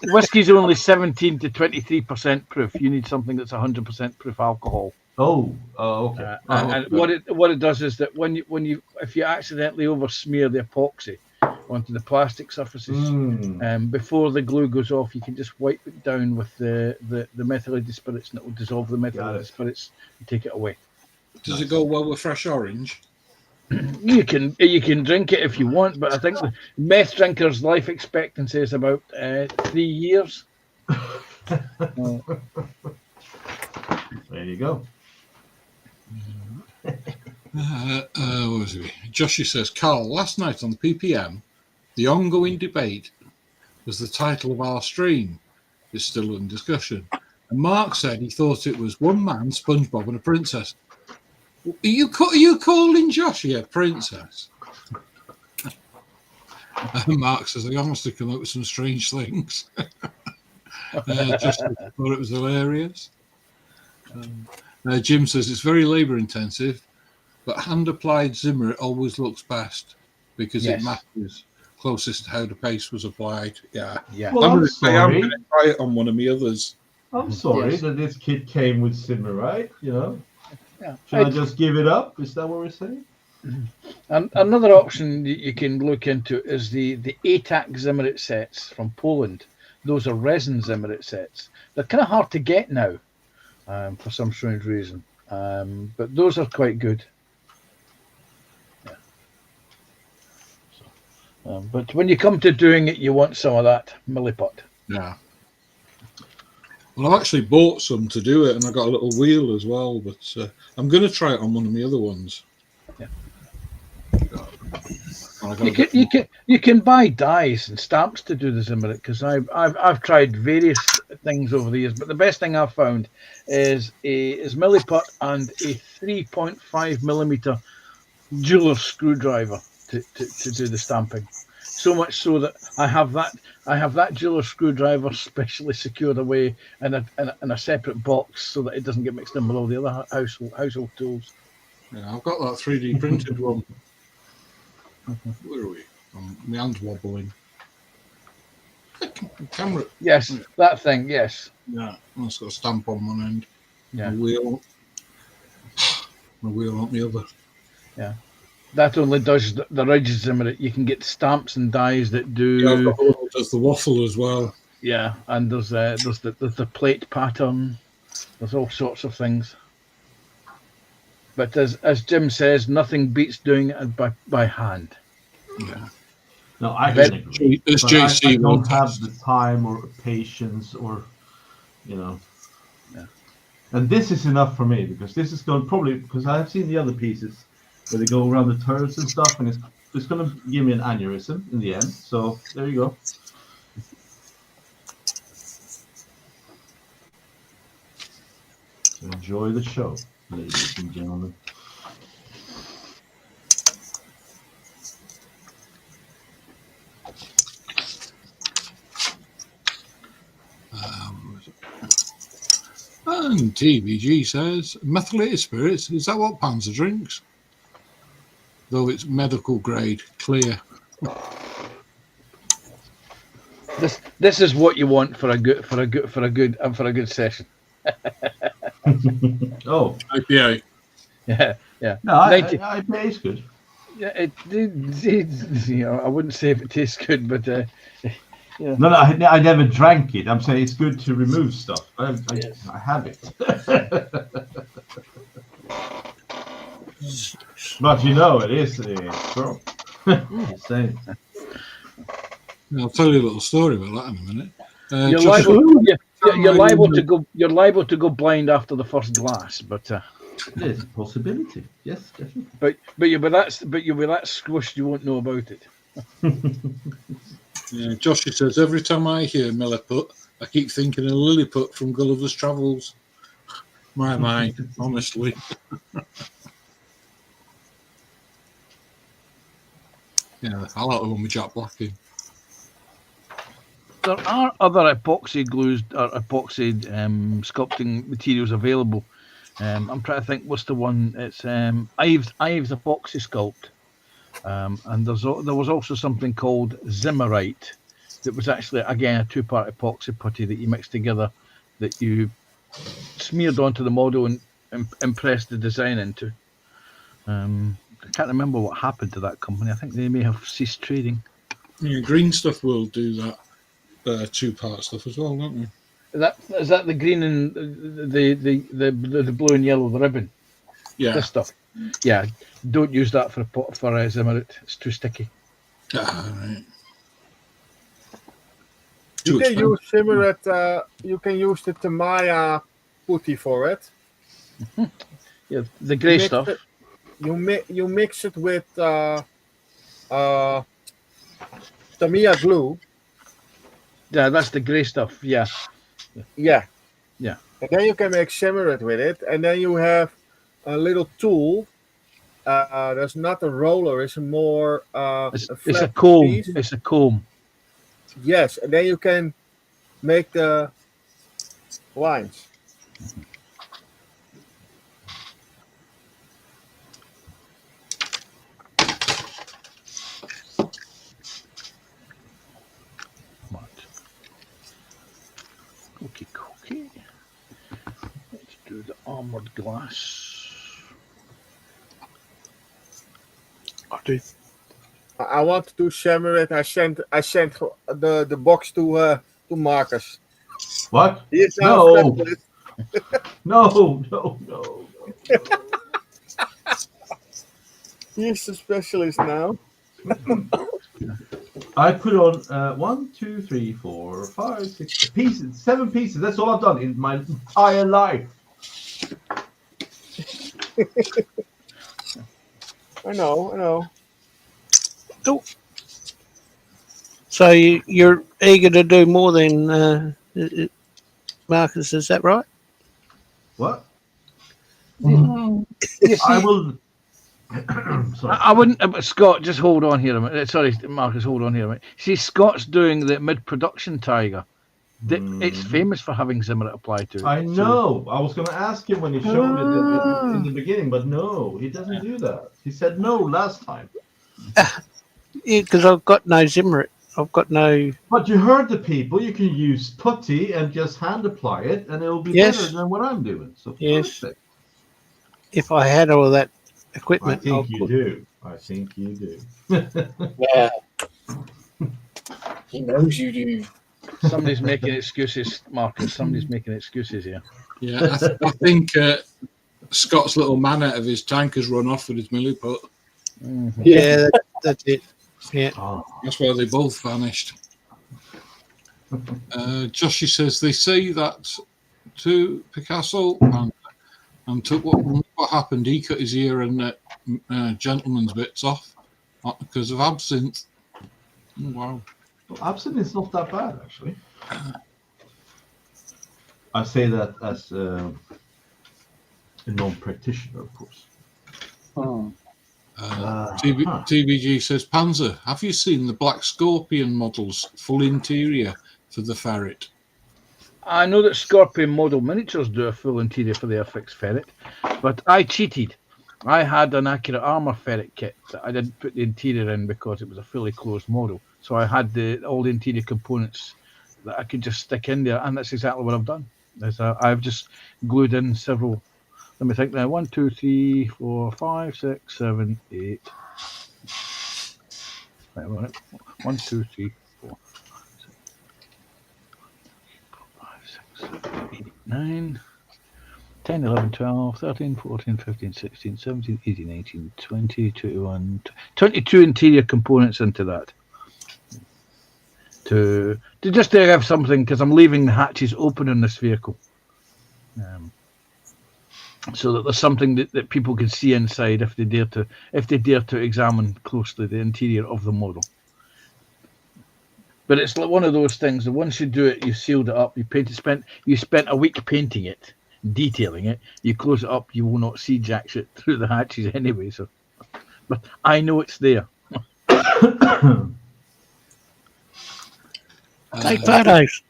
Whiskey's only 17 to 23% proof. You need something that's 100% proof alcohol. Oh, okay. And what it does is that if you accidentally oversmear the epoxy onto the plastic surfaces, before the glue goes off, you can just wipe it down with the methylated spirits, and it will dissolve the methylated spirits and take it away. Does it go well with fresh orange? You can drink it if you want, but I think the meth drinkers' life expectancy is about 3 years. There you go. What was it? Joshua says, Carl, last night on the PPM, the ongoing debate was the title of our stream. It's still in discussion. And Mark said he thought it was One Man, SpongeBob and a Princess. Are you calling Joshua a princess? Mark says, I honestly come up with some strange things. Just thought it was hilarious. Jim says, it's very labour intensive, but hand-applied Zimmer always looks best because it matches closest to how the paste was applied. Yeah. Well, I'm sorry. going to try it on one of my others. I'm sorry that this kit came with Zimmer, right? Yeah. Should I just give it up? Is that what we're saying? And another option that you can look into is the ATAC Zimmerit sets from Poland. Those are resin Zimmerit sets. They're kind of hard to get now for some strange reason, but those are quite good. Yeah. But when you come to doing it, you want some of that milliput. Yeah. Well, I've actually bought some to do it, and I got a little wheel as well. But I'm going to try it on one of the other ones. Yeah. You can buy dies and stamps to do the Zimmerit, because I've tried various things over the years, but the best thing I've found is milliput and a 3.5 millimeter jeweler screwdriver to do the stamping. So much so that I have that jeweler screwdriver specially secured away in a separate box so that it doesn't get mixed in with all the other household tools. Yeah, I've got that 3D printed one. Where are we? My hand's wobbling. Camera. Yes, that thing. Yes. Yeah, it's got a stamp on one end. Yeah. My wheel on the other. Yeah. That only does the rigid Zimmerit. You can get stamps and dies that do. Yeah, I've got the one that does the waffle as well. Yeah, and there's the plate pattern. There's all sorts of things. But as Jim says, nothing beats doing it by hand. Yeah. No, I can agree. As But JC I don't have the time or patience or, Yeah. And this is enough for me, because this is going probably, because I have seen the other pieces where they go around the turrets and stuff, and it's going to give me an aneurysm in the end. So there you go. So enjoy the show, ladies and gentlemen. And TBG says, methylated spirits, is that what Panzer drinks? Though it's medical grade, clear. This is what you want for a good session. Oh, IPA. Yeah, yeah. no, IPA is good. Yeah, I wouldn't say if it tastes good, but yeah. No, I never drank it. I'm saying it's good to remove stuff. I have it. But it is strong. Just saying. I'll tell you a little story about that in a minute. You're liable to go blind after the first glass, but There's a possibility. Yes, definitely. but you'll be that squished you won't know about it. Yeah, Joshua says, every time I hear Milliput, I keep thinking of Lilliput from Gulliver's Travels. My mind, honestly. Yeah, I like the one with Jack Black in. There are other epoxy glues or epoxy sculpting materials available. I'm trying to think what's the one. It's Ives Epoxy Sculpt, and there was also something called Zimmerite that was actually again a two-part epoxy putty that you mixed together that you smeared onto the model and pressed the design into. I can't remember what happened to that company. I think they may have ceased trading. Yeah, Green Stuff will do that two-part stuff as well, don't they? Is that the green and the blue and yellow, the ribbon? Yeah. This stuff. Yeah, don't use that for Zimmerit. It's too sticky. Right. You can use Zimmerit. You can use the Tamiya putty for it. Yeah, the grey stuff. You mix it with Tamiya glue. Yeah, that's the grey stuff. Yeah. Yeah. Yeah. And then you can make Zimmerit with it, and then you have a little tool. There's not a roller; it's a more It's a comb. piece. It's a comb. Yes, and then you can make the lines. Okay. Let's do the armored glass. I want to do Zimmerit. I sent the box to Marcus. What? He is now No. No. He's the specialist now. I put on 1, 2, 3, 4, 5, 6 pieces, 7 pieces. That's all I've done in my entire life. I know. So you're eager to do more than Marcus, is that right? What? You see, I will. Sorry. I wouldn't, but Scott, just hold on here a minute. Sorry, Marcus, hold on here a minute. See, Scott's doing the mid-production Tiger. It's famous for having Zimmerit applied to it. I know. I was going to ask him when he showed it in the beginning, but no, he doesn't do that. He said no last time. Yeah, because I've got no Zimmerit. I've got no. But you heard the people. You can use putty and just hand apply it, and it will be better than what I'm doing. So perfect. If I had all that equipment, I think you do. Yeah. He knows you do. Somebody's making excuses, Marcus. Somebody's making excuses here. Yeah, I think Scott's little man out of his tank has run off with his milliput. Mm-hmm. Yeah, that's it. Yeah. That's why they both vanished. Joshy says they say that to Picasso and took what happened. He cut his ear and gentleman's bits off because of absinthe. Oh, wow. Well, absinthe is not that bad, actually. I say that as a non-practitioner, of course. TBG says, Panzer, have you seen the Black Scorpion model's full interior for the ferret? I know that Scorpion Model Miniatures do a full interior for their fixed ferret, but I cheated. I had an Accurate Armour ferret kit that I didn't put the interior in because it was a fully closed model. So I had all the interior components that I could just stick in there, and that's exactly what I've done. I've just glued in several. Let me think now. 1, 2, 3, 4, 5, 6, 7, 8. Wait a minute. 1, 2, 3, 4, 5, 6, 7, 8, 9, 10, 11, 12, 13, 14, 15, 16, 17, 18, 19, 20, 21, 22 interior components into that. To just to have something, because I'm leaving the hatches open in this vehicle. So that there's something that people can see inside if they dare to examine closely the interior of the model. But it's like one of those things that once you do it, you sealed it up, you spent a week painting it, detailing it, you close it up, you will not see jack shit through the hatches anyway. So, but I know it's there. Take photos.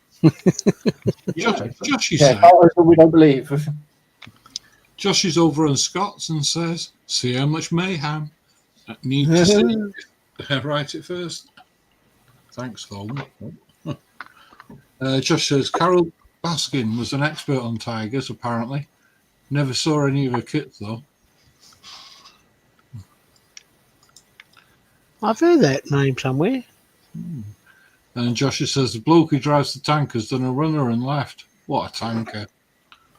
Josh, we don't believe. Josh is over on Scott's and says, "See how much mayhem. Need to see." Write it first. Thanks, Colin. Josh says, Carol Baskin was an expert on tigers, apparently. Never saw any of her kits, though. I've heard that name somewhere. And Josh says, the bloke who drives the tanker's done a runner and left. What a tanker.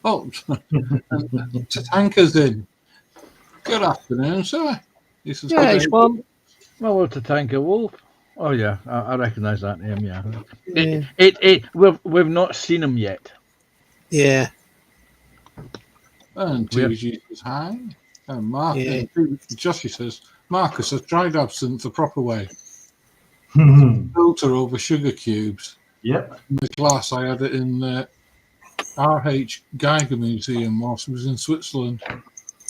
Oh, the tanker's in. Good afternoon, sir. He says, Yeah, he's one. Well, it's a tanker wolf. Oh yeah, I recognise that name. Yeah, we've not seen him yet. Yeah. And TG says hi. And Mark, Yeah. Joshy says, Marcus, I've tried absinthe the proper way. Filter over sugar cubes. Yep. In the glass, I had it in the R.H. Geiger Museum whilst I was in Switzerland.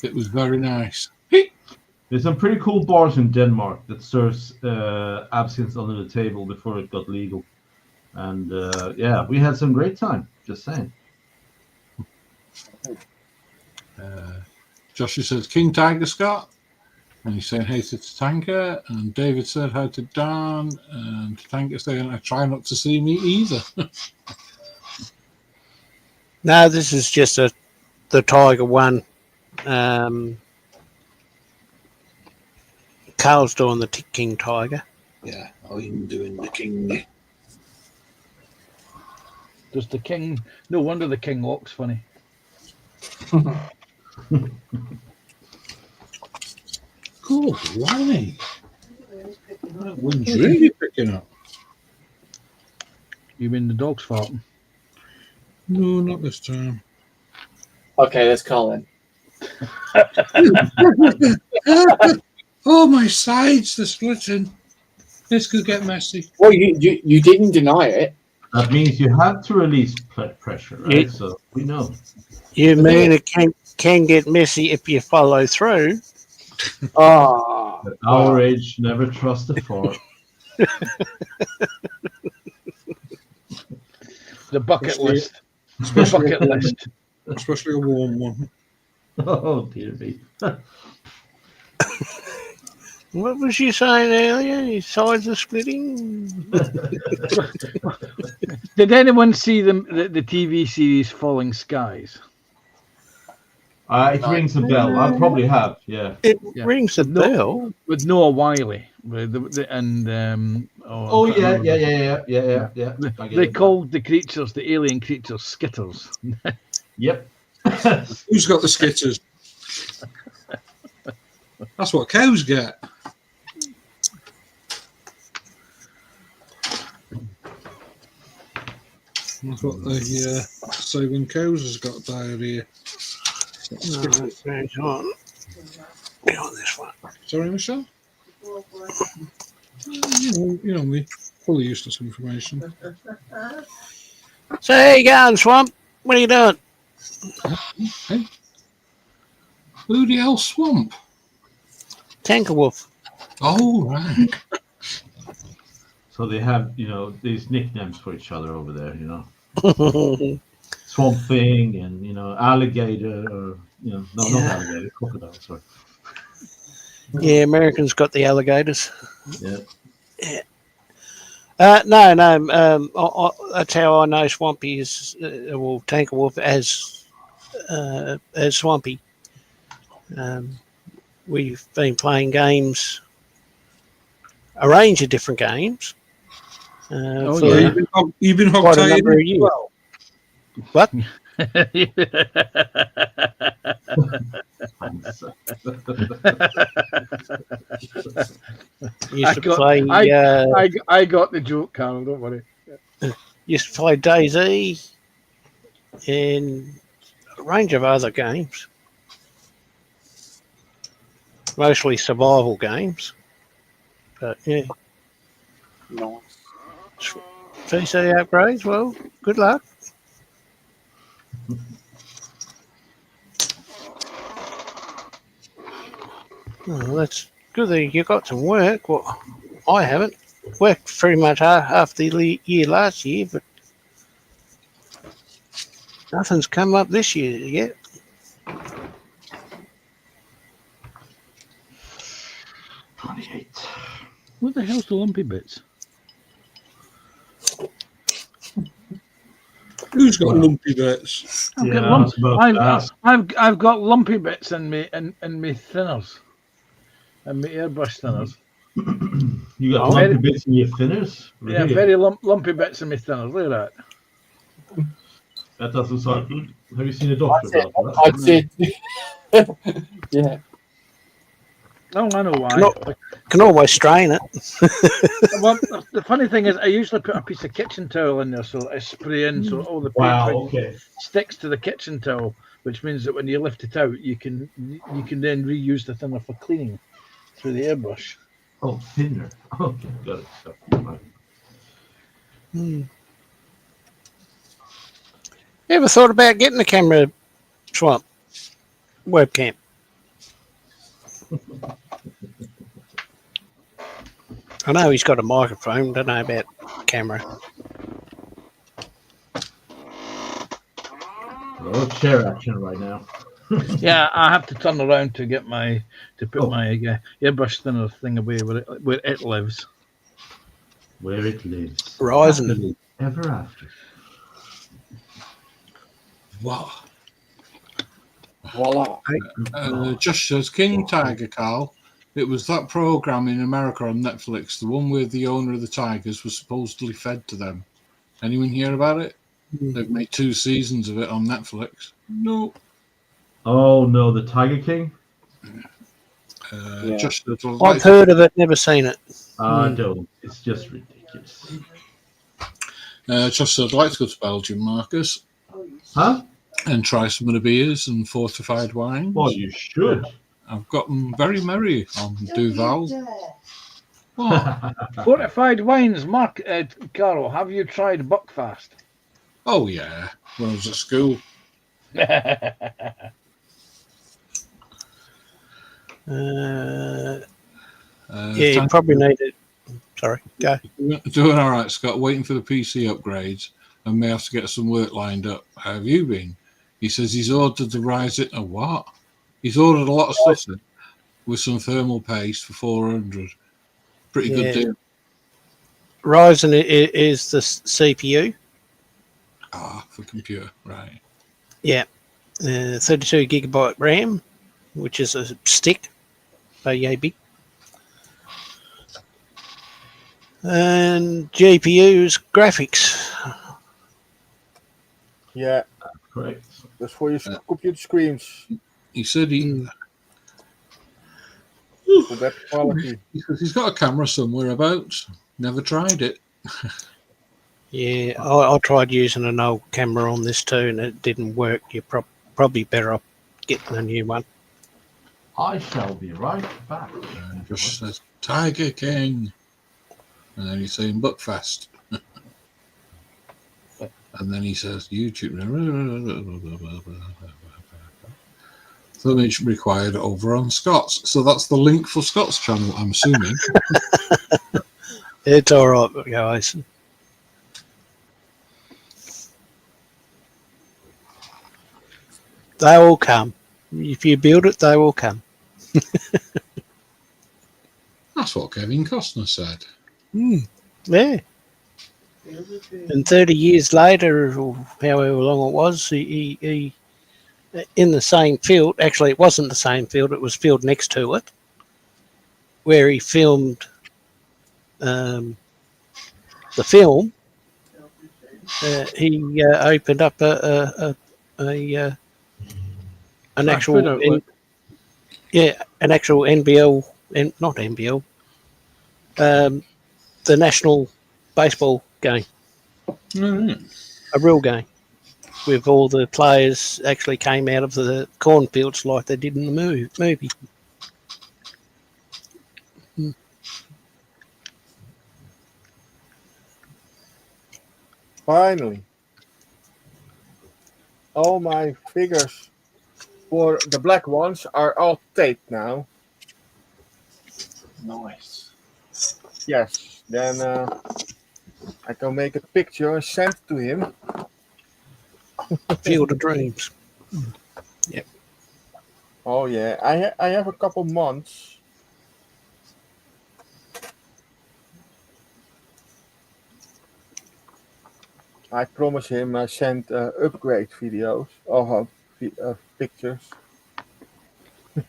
It was very nice. There's some pretty cool bars in Denmark that serves absinthe under the table before it got legal. And yeah, we had some great time, just saying. Joshua says, King Tiger Scott. And he's saying, hey to Tatanka. And David said, hi to Dan. And Tatanka saying, I try not to see me either. No, this is just the Tiger one. Carl's doing the King Tiger. Yeah, I'm doing the King. Does the King? No wonder the King looks funny. Cool, blimey. That wind's really picking up. You mean the dog's farting? No, not this time. Okay, let's call in. Oh, my sides, they're splitting. This could get messy. Well, you didn't deny it. That means you have to release pressure, right? So we know. You mean it can get messy if you follow through? Ah, At our age, never trust a fart. The bucket list. Especially, Bucket list. especially a warm one. Oh, dear me. What was you saying earlier? Your sides are splitting? Did anyone see the TV series Falling Skies? It rings a bell. I probably have, yeah. It Yeah. rings a bell. With Noah Wiley, yeah. They called the creatures, the alien creatures, skitters. Yep. Who's got the skitters? That's what cows get. That's what they say when cows has got diarrhea. Hang on. Get on this one. Sorry, Michelle? You know me. Fully useless information. So how you going, Swamp? What are you doing? Hey? Who the hell Swamp? Tanker Wolf. Oh, right. So they have, these nicknames for each other over there, Swamp Thing and alligator, or no, not alligator, crocodile. Sorry. Yeah, Americans got the alligators. Yeah. No. That's how I know Swampy is, Tanker Wolf as Swampy. We've been playing games, a range of different games. Oh, For yeah. You've been quite a hog-tied number of as years. well. What? Used to play. I got the joke, Carol. Don't worry. Used to play DayZ and a range of other games, mostly survival games. But yeah, Nice. PC upgrades. Well, good luck. Well, that's good that you got some work. Well, I haven't worked pretty much half the year last year, but nothing's come up this year yet. What the hell's the lumpy bits? Who's got lumpy bits? I've got lumpy bits in me thinners, and my airbrush thinners. You got lumpy bits in your thinners? Really? Yeah, very lumpy bits in my thinners. Look at that. That doesn't sound good. Have you seen a doctor about that? I did. Yeah. Oh, I know why. Can always strain it. Well, the funny thing is, I usually put a piece of kitchen towel in there, so I spray in, so all the paint sticks to the kitchen towel, which means that when you lift it out, you can then reuse the thinner for cleaning through the airbrush. Oh, thinner. Okay, got it. You ever thought about getting a camera, Swamp? Webcam? I know he's got a microphone, don't know about camera. Oh, chair action right now. Yeah, I have to turn around to get my airbrush thinner thing away where it lives. Where it lives. Rising ever after. Wow. Voila. Josh says, King Tiger, Carl. It was that program in America on Netflix, the one where the owner of the Tigers was supposedly fed to them. Anyone hear about it? They've made 2 seasons of it on Netflix. No. Oh no, the Tiger King? Josh says, I've heard of it, never seen it. I don't. It's just ridiculous. Josh said, I'd like to go to Belgium, Marcus. Huh? And try some of the beers and fortified wines. Well, you should. I've gotten very merry on Duval. Fortified wines, Carol, have you tried Buckfast? Oh, yeah, when I was at school. You probably need it. Sorry, go. Doing all right, Scott. Waiting for the PC upgrades and may have to get some work lined up. How have you been? He says he's ordered the Ryzen. Oh, what? He's ordered a lot of stuff with some thermal paste for 400. Pretty good deal. Ryzen is the CPU. For computer, right. Yeah. 32 gigabyte RAM, which is a stick. So yay big. And GPU's graphics. Yeah. Correct. That's for your computer screens. He said For that quality. he's got a camera somewhere about. Never tried it. Yeah, I tried using an old camera on this too, and it didn't work. You're probably better off getting a new one. I shall be right back. Just says Tiger King, and then he's saying Buckfast, and then he says YouTube. Image required over on Scott's. So that's the link for Scott's channel, I'm assuming. It's all right, guys. They all come. If you build it, they will come. That's what Kevin Costner said. Yeah. And 30 years later, or however long it was, he in the same field. Actually, it wasn't the same field. It was field next to it, where he filmed the film. He opened up an actual, an actual NBL, and not NBL, the National Baseball game, a real game, with all the players actually came out of the cornfields like they did in the movie. Finally, all my figures for the black ones are all taped now. Nice. Yes, then I can make a picture and send to him. Field of Dreams. Oh yeah, I have a couple months. I promise him I send upgrade videos or pictures. I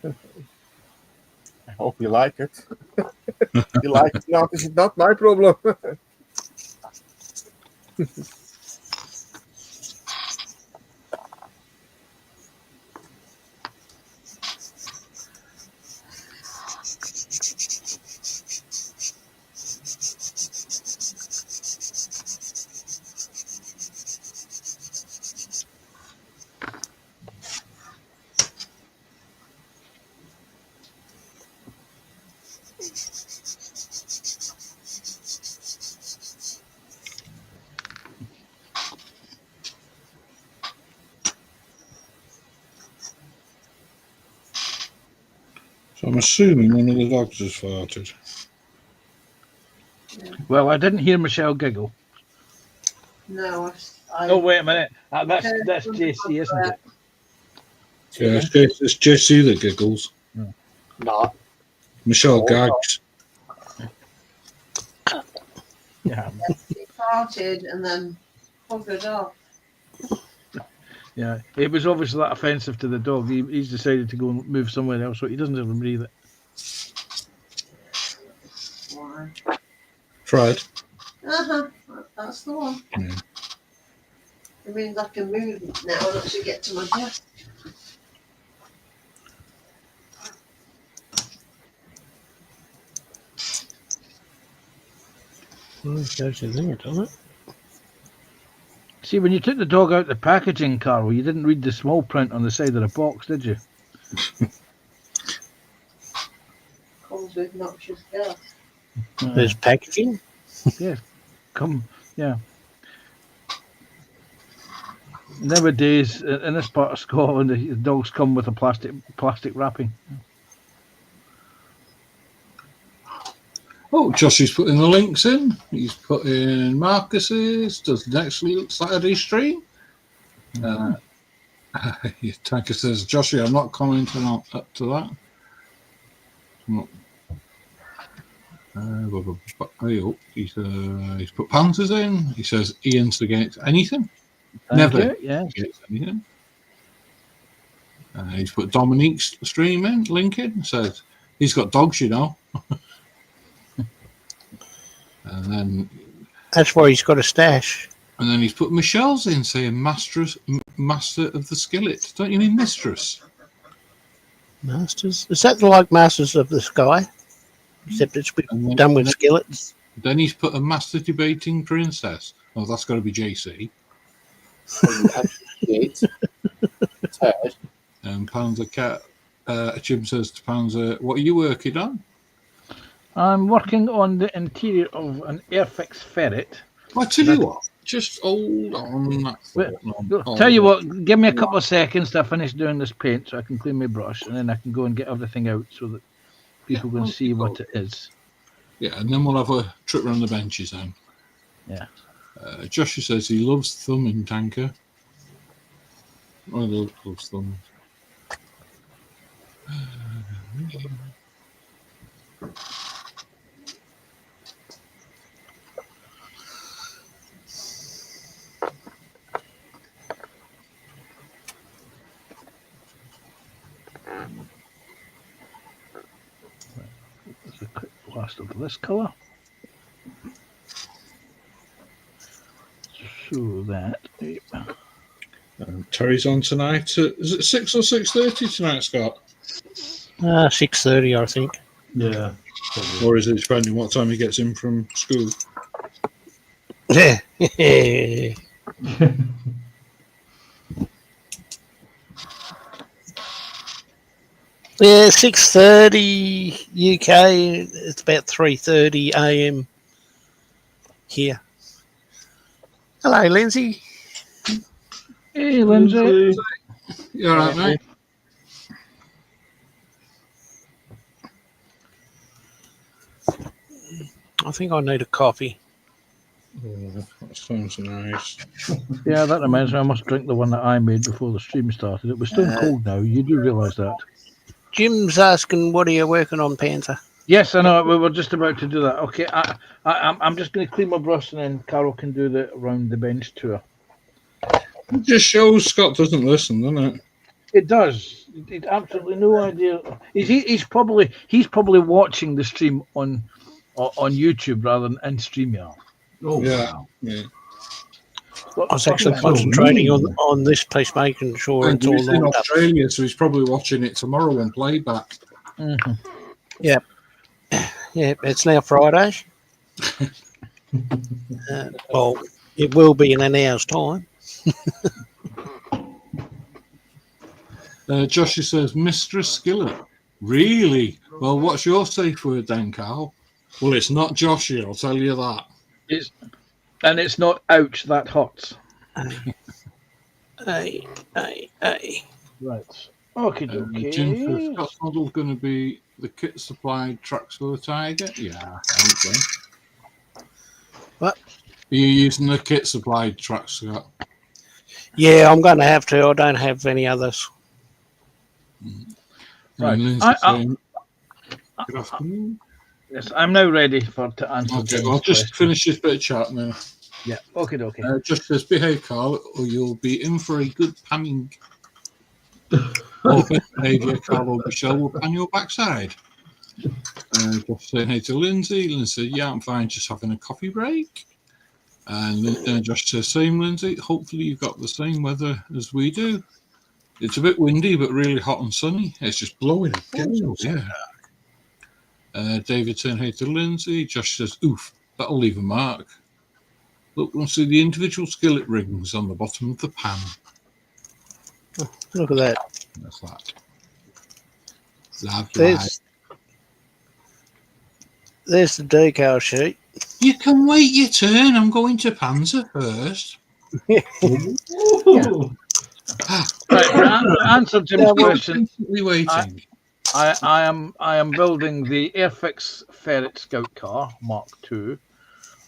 hope you like it. If you like it not, it's not my problem. So I'm assuming one of the dogs has farted. Well, I didn't hear Michelle giggle. No, Oh, wait a minute. That's JC, isn't it? Yeah, it's JC that giggles. No. Michelle Oh, gags. Yeah. He farted and then buggered off. Yeah. It was obviously that offensive to the dog. He's decided to go and move somewhere else, so he doesn't even breathe it. Why? Fred. That's the one. Yeah. It means I can move now and actually get to my desk. Well, it goes in there, doesn't it? See, when you took the dog out the packaging, Carl, you didn't read the small print on the side of the box, did you? Comes with noxious gas. There's packaging. Yeah. Yeah. Nowadays, in this part of Scotland, the dogs come with a plastic wrapping. Oh, Joshy's putting the links in. He's put in Marcus's. Does next Saturday stream. Tanker says, Joshy, I'm not commenting up to that. He's put Panthers in. He says Ian's against anything. Never against anything. He's put Dominique's stream in, link in. Says he's got dogs, you know. And then That's where he's got a stash. And then he's put Michelle's in, saying master of the skillet. Don't you mean mistress? Masters? Is that like Masters of the Sky? Except it's done with skillets. Then he's put a master debating princess. Oh, that's got to be JC. And Panzer Cat, Jim says to Panzer, what are you working on? I'm working on the interior of an Airfix ferret. I tell you what, just hold on. Tell you what, give me a couple of seconds to finish doing this paint so I can clean my brush, and then I can go and get everything out so that people can see what it is. Yeah, and then we'll have a trip around the benches then. Yeah. Joshua says he loves thumbing Tanker. I love those things. There's a quick blast of this colour. So that. Terry's on tonight. Is it 6 or 6:30 tonight, Scott? 6:30, I think. Yeah. Or is it depending what time he gets in from school? Yeah. Yeah, 6:30 UK. It's about 3:30 AM here. Hello, Lindsay. Hey, Lindsay. You all right, mate? I think I need a coffee. Oh, that sounds nice. Yeah, that reminds me. I must drink the one that I made before the stream started. It was stone cold now. You do realise that? Jim's asking, what are you working on, Panther? Yes, I know. We were just about to do that. Okay, I'm just going to clean my brush and then Carol can do the round the bench tour. It just shows Scott doesn't listen, doesn't it? It does. It absolutely no idea. He's probably watching the stream on YouTube rather than in StreamYard. Oh, Yeah. wow. Yeah. I was actually so concentrating mean. on this piece, making sure And it's all he's in lined up. Australia, so he's probably watching it tomorrow on playback. Mm-hmm. Yeah, it's now Friday. Well, it will be in an hour's time. Joshua says, Mistress Skillet. Really? Well, what's your safe word then, Carl? Well, it's not Joshua, I'll tell you that. It's not ouch that hurts. Aye. Right. Okay. Jim says, Scott's model's going to be the kit supplied tracks for the Tiger. Yeah, I think so. What? Are you using the kit supplied tracks, Scott? Yeah, I'm going to have to. I don't have any others. Right. Good afternoon. Yes, I'm now ready to answer. Okay, Jim's I'll just question. finish this bit of chat now. Yeah. Okay. Just says, behave, Carl, or you'll be in for a good panning. Or behaviour, Carl or Michelle will pan your backside. Just saying hey to Lindsay. Lindsay said, yeah, I'm fine, just having a coffee break. And Josh says, same, Lindsay. Hopefully you've got the same weather as we do. It's a bit windy, but really hot and sunny. It's just blowing. Yeah. David saying hey to Lindsay. Josh says, oof, that'll leave a mark. Look, we'll see the individual skillet rings on the bottom of the pan. Oh, look at that. That's that. Lovely. There's the decal sheet. You can wait your turn. I'm going to Panzer first. Right, to answer Jim's question, Waiting. I am building the Airfix Ferret Scout car Mark II,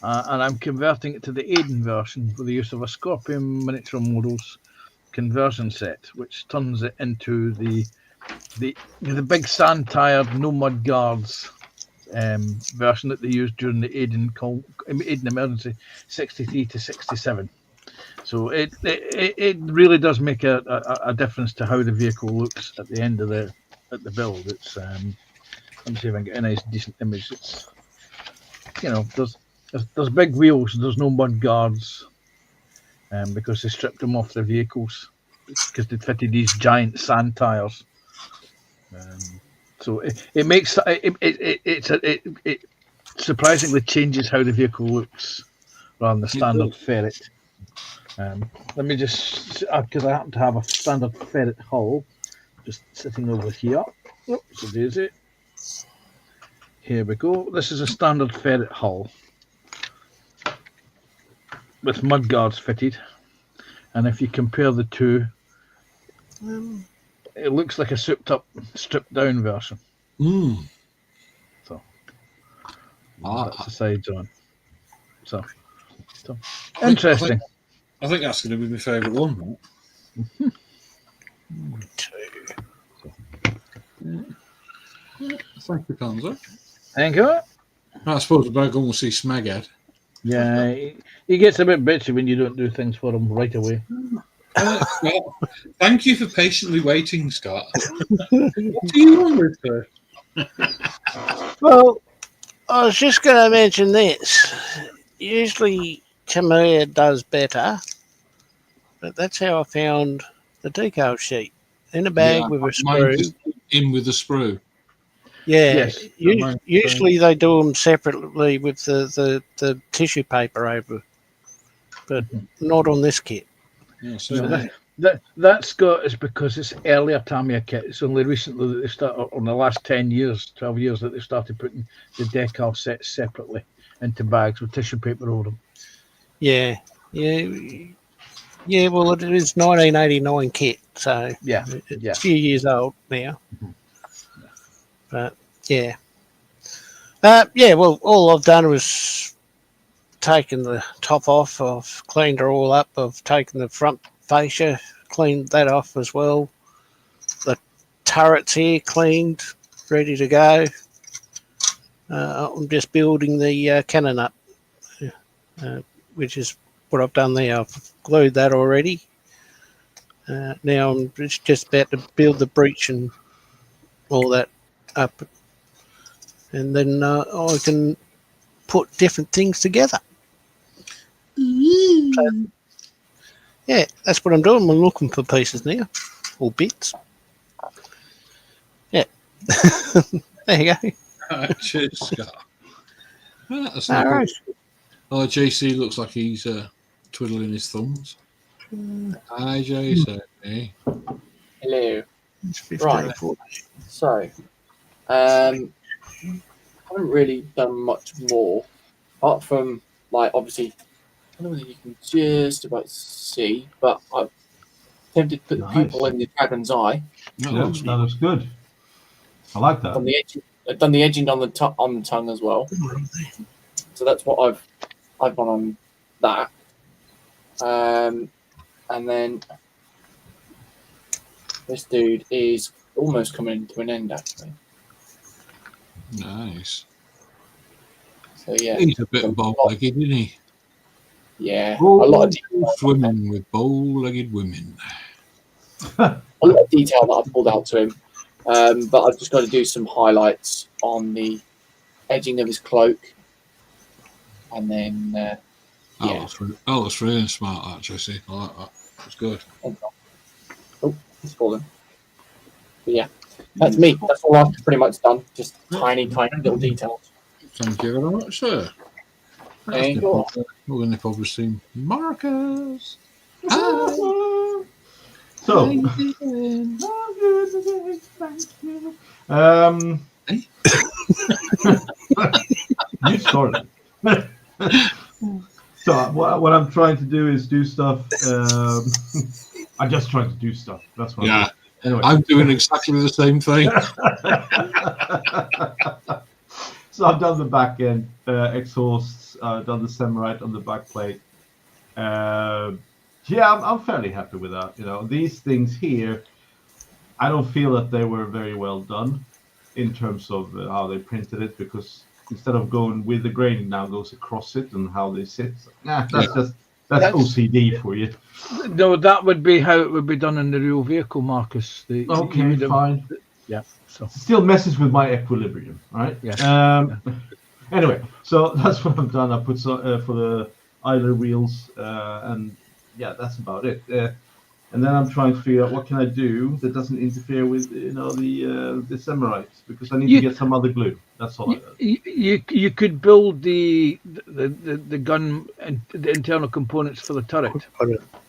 and I'm converting it to the Aiden version with the use of a Scorpion Miniature Models conversion set, which turns it into the big sand tired no mud guards version that they used during the Aiden emergency 63 to 67. So it really does make a difference to how the vehicle looks at the end of the build. It's let me see if I can get a nice decent image. It's there's big wheels, there's no mud guards, because they stripped them off their vehicles because they fitted these giant sand tires. So it makes it surprisingly changes how the vehicle looks rather than the standard Ferret. Let me just, because I happen to have a standard Ferret hull just sitting over here. Oh, so there's it. Here we go. This is a standard Ferret hull with mudguards fitted, and if you compare the two, it looks like a souped up, stripped down version. So that's the sides on. So interesting. I think that's going to be my favourite one. Thank you, Conzo. Thank you. I suppose we're going to see Smeghead. Yeah, he gets a bit bitchy when you don't do things for him right away. Scott, thank you for patiently waiting, Scott. What do you want with her? Well, I was just going to mention this. Usually Camilla does better, but that's how I found the decal sheet in a bag with a mine sprue. just in with the sprue. Yeah, Yes, usually they do them separately with the tissue paper over, but not on this kit. Yeah, so No, that Scott is because it's earlier Tamiya kit. It's only recently that they started, on the last 10 years, 12 years, that they started putting the decal sets separately into bags with tissue paper over them. Yeah. Well, it is 1989 kit, so Yeah, it's yeah. a few years old now. But yeah, Well, all I've done was taken the top off. I've cleaned her all up. I've taken the front fascia, cleaned that off as well. The turrets here cleaned, ready to go. I'm just building the cannon up, which is what I've done there. I've glued that already. Now I'm just about to build the breech and all that up, and then I can put different things together. So, yeah, that's what I'm doing. I'm looking for pieces now, or bits. Yeah. There you go. cheers, Scott. That's All not right. good. Oh, JC looks like he's twiddling his thumbs. Hi, JC. Hello. It's 15, Right. 14. So, haven't really done much more, apart from, like, obviously, I don't know whether you can just about see, but I've attempted to put the Nice. pupil in the dragon's eye. That Yeah, looks that looks good. I like that. I've done the edging on the tongue as well. So that's what I've gone on that. And then this dude is almost coming to an end, actually. nice. So yeah, He's a bit bow-legged, isn't he? yeah, a lot of detail, Swimming with bow-legged women. that I pulled out to him. But I've just got to do some highlights on the edging of his cloak, and then That looks really smart, actually. See, I like that. It's good. Oh, it's fallen. But yeah, that's me. That's all I've pretty much done. Just tiny little details. Thank you very much, sir. There you go. We're going to probably see Marcus. So, you started. So what I'm trying to do is do stuff. I'm just trying to do stuff. That's what. Yeah. Anyway, I'm doing exactly the same thing. So I've done the back end exhausts. I've done the Semirite on the back plate. Yeah, I'm fairly happy with that. You know, these things here, I don't feel that they were very well done in terms of how they printed it, because instead of going with the grain, it now goes across it and how they sit. That's OCD for you. No, that would be how it would be done in the real vehicle, Marcus. Okay, fine. Yeah. So Still messes with my equilibrium, right? yes. Anyway, so that's what I've done. I put for the idler wheels, and yeah, that's about it. And then I'm trying to figure out what can I do that doesn't interfere with the Semirites, because I need to get some other glue. That's all. You could build the gun and the internal components for the turret.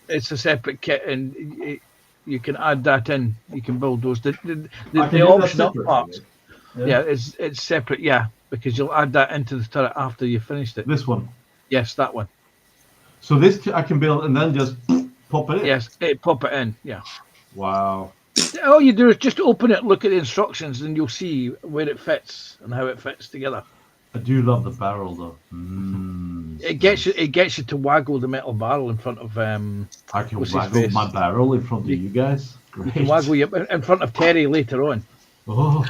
It's a separate kit, and you can add that in. You can build those. The option up parts. Yeah, it's separate. Yeah, because you'll add that into the turret after you finished it. This one. Yes, that one. So this I can build and then just pop it in. Yes, pop it in. Yeah. Wow. All you do is just open it, look at the instructions, and you'll see where it fits and how it fits together. I do love the barrel though. It gets you to waggle the metal barrel in front of I can waggle my barrel in front of you guys. You can waggle you in front of Terry later on. Oh.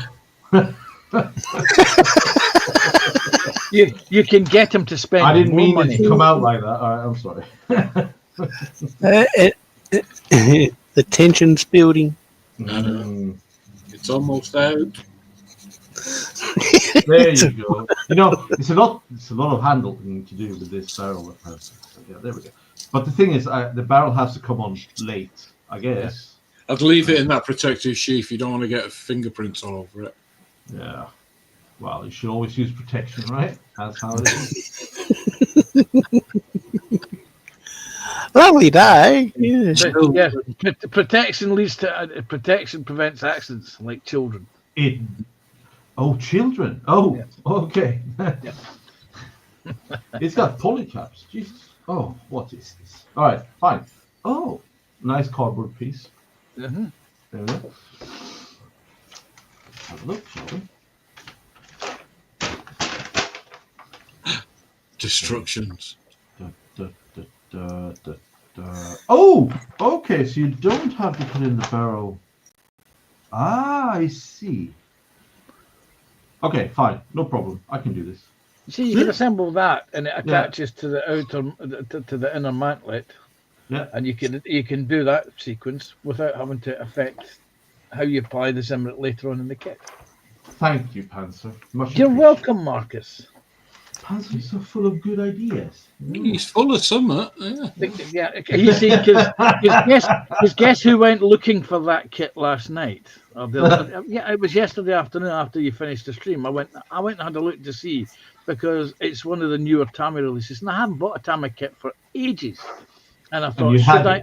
You can get him to spend I didn't more mean money. it to come out like that. I'm sorry. The tension's building. Mm. It's almost out. There you go. You know, it's a lot of handling to do with this barrel. So, yeah, there we go. But the thing is, the barrel has to come on late, I guess. I'd leave it in that protective sheath. You don't want to get fingerprints all over it. Yeah. Well, you should always use protection, right? That's how it is. Lovely day. Yeah. Yeah, protection leads to protection prevents accidents like children. Children. Oh, Yes. okay. Yeah. It's got polycaps. Jesus. Oh, what is this? All right, fine. Oh, nice cardboard piece. Mhm. There we go. Have a look, shall we? Destructions. Oh, okay. So you don't have to put in the barrel. Ah, I see. Okay, fine. No problem. I can do this. See, you can assemble that, and it attaches to the outer to the inner mantlet. Yeah. And you can do that sequence without having to affect how you apply the Zimrit later on in the kit. Thank you, Panzer. Much You're appreciated. welcome, Marcus. Panzer is so full of good ideas. He's full of summer. Yeah. Yeah, you see, because guess who went looking for that kit last night? Yeah, it was yesterday afternoon after you finished the stream. I went and had a look to see, because it's one of the newer Tamiya releases, and I haven't bought a Tamiya kit for ages. And I thought, should I?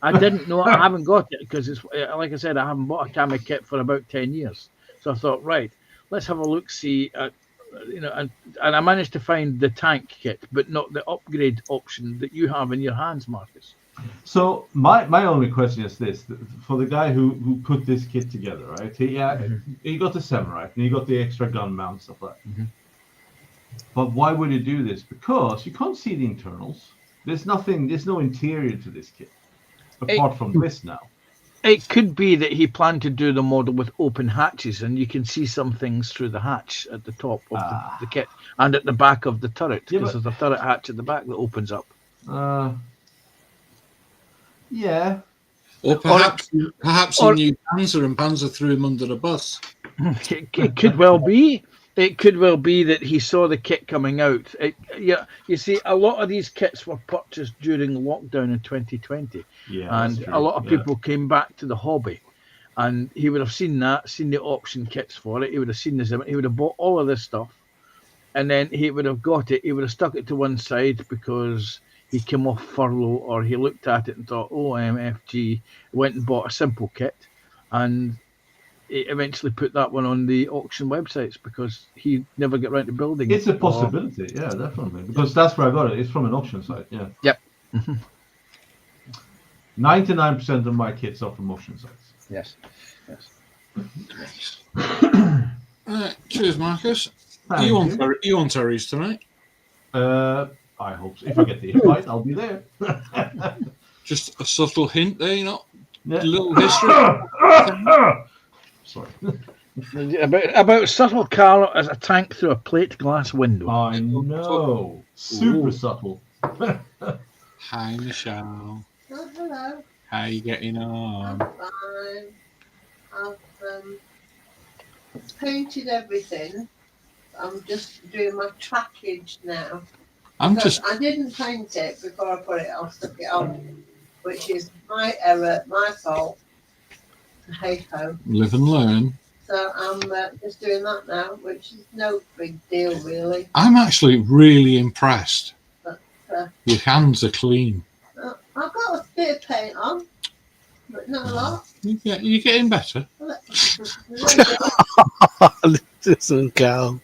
I didn't know. I haven't got it because it's like I said, I haven't bought a Tamiya kit for about 10 years. So I thought, right, let's have a look, see at. And I managed to find the tank kit, but not the upgrade option that you have in your hands, Marcus. So my only question is this: for the guy who put this kit together, right? He got the Samurai and he got the extra gun mount stuff like that. Mhm. But why would he do this? Because you can't see the internals. There's no interior to this kit apart from this now. It could be that he planned to do the model with open hatches, and you can see some things through the hatch at the top of the kit and at the back of the turret, because there's a turret hatch at the back that opens up. Yeah. Or perhaps he knew Panzer and Panzer threw him under the bus. It could well be. It could well be that he saw the kit coming out. You see, a lot of these kits were purchased during lockdown in 2020, and a lot of people came back to the hobby, and he would have seen the option kits for it. He would have seen he would have bought all of this stuff, and then he would have got it. He would have stuck it to one side because he came off furlough, or he looked at it and thought, "Oh, MFG," went and bought a simple kit, and eventually put that one on the auction websites because he never got around to building it. It's a possibility, yeah, definitely. Because that's where I got it. It's from an auction site, yeah. Yep. 99% of my kits are from auction sites. Yes. Cheers, Marcus. Thank You on Terry's tonight? I hope so. If I get the invite, I'll be there. Just a subtle hint there, a Yeah. little history. Sorry. About subtle Carlo as a tank through a plate glass window. I know. Super subtle. Hi, Michelle. Oh, hello. How you getting I'm on? fine. I've painted everything. I'm just doing my trackage now. I didn't paint it before I put it on, stuck it on, which is my error, my fault. Hey ho. Live and learn. So I'm just doing that now, which is no big deal really. I'm actually really impressed. But Your hands are clean. I've got a bit of paint on, but not a lot. You're getting better. Listen, Carl.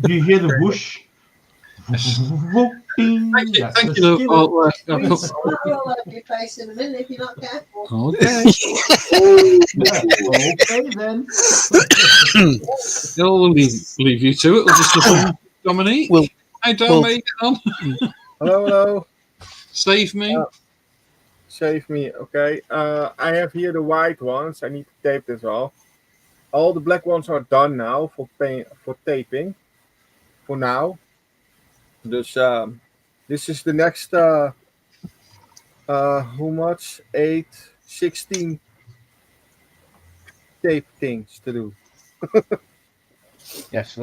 Do you hear the whoosh? Bing. Thank you. That's Thank the you. skin. I'll roll over your face in a minute if you're not careful. Okay. Okay then. We'll leave you to it. We'll just look on Dominique. Hi, Dom. How you getting on? Hello. Save me. Save me. Okay. I have here the white ones. I need to tape this all. All the black ones are done now for taping. For now. Dus this is the next how much? 8, 16 tape things to do. Yes,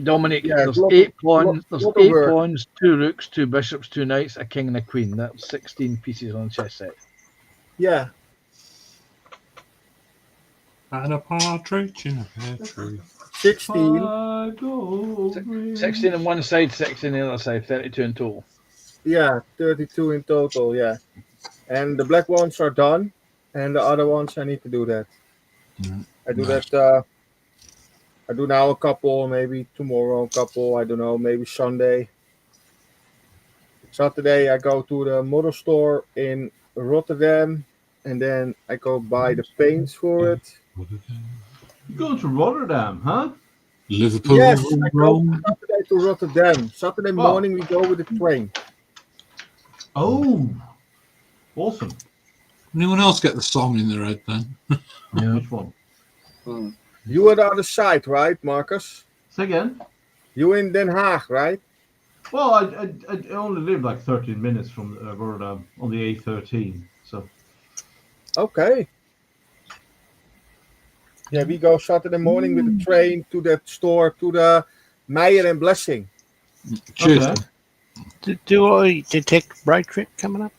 Dominic, Yeah, there's lot eight of- pawns. There's lot of 8 work. pawns, 2 rooks, 2 bishops, 2 knights, a king, and a queen. That's 16 pieces on a chess set. Yeah. And a partridge in a pear tree. 16. I go green. 16 on one side, 16 on the other side, 32 in total. Yeah, 32 in total. Yeah. And the black ones are done, and the other ones I need to do that. I do Nice. that. I do now a couple, maybe tomorrow a couple. I don't know, maybe Sunday. Saturday I go to the model store in Rotterdam, and then I go buy the paints for it. You go to Rotterdam, huh? Liverpool, Yes, I go Rome. Saturday to Rotterdam. Saturday Wow. morning we go with the train. Oh, awesome. Anyone else get the song in their head then? Which one? You are the other side, right, Marcus? Say again. You in Den Haag, right? Well, I only live like 13 minutes from Rotterdam on the A13, so Okay. Yeah, we go Saturday morning with the train to that store, to the Meijer and Blessing. Cheers. okay. Do I detect road trip coming up?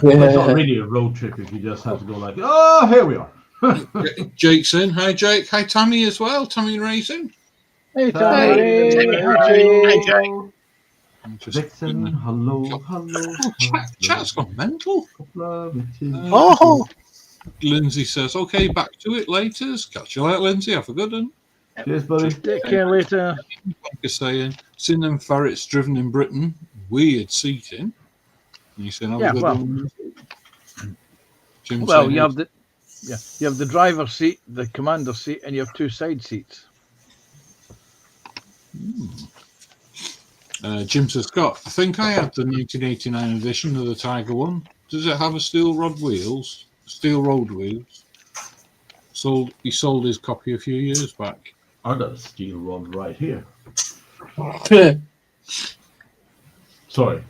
Well, it's not really a road trip if you just have to go like, oh, here we are. Jake's in. Hi, Jake. Hi, Tammy as well. Tammy and Raisin. Hey, Hey, Tommy. Jake. Vixen, hello. Oh, chat's gone mental. Oh, Lindsay says, okay, back to it later. Catch you later, Lindsay. Have a good one. Cheers, buddy. Take care later. Like you're saying, seen them ferrets driven in Britain. Weird seating. And you saying, have Yeah, a good well- one. Jim Well, saying, you have the driver's seat, the commander's seat, and you have 2 side seats. Jim says, Scott, I think I had the 1989 edition of the Tiger one. Does it have a steel road wheels? He sold his copy a few years back. I got a steel rod right here. Sorry.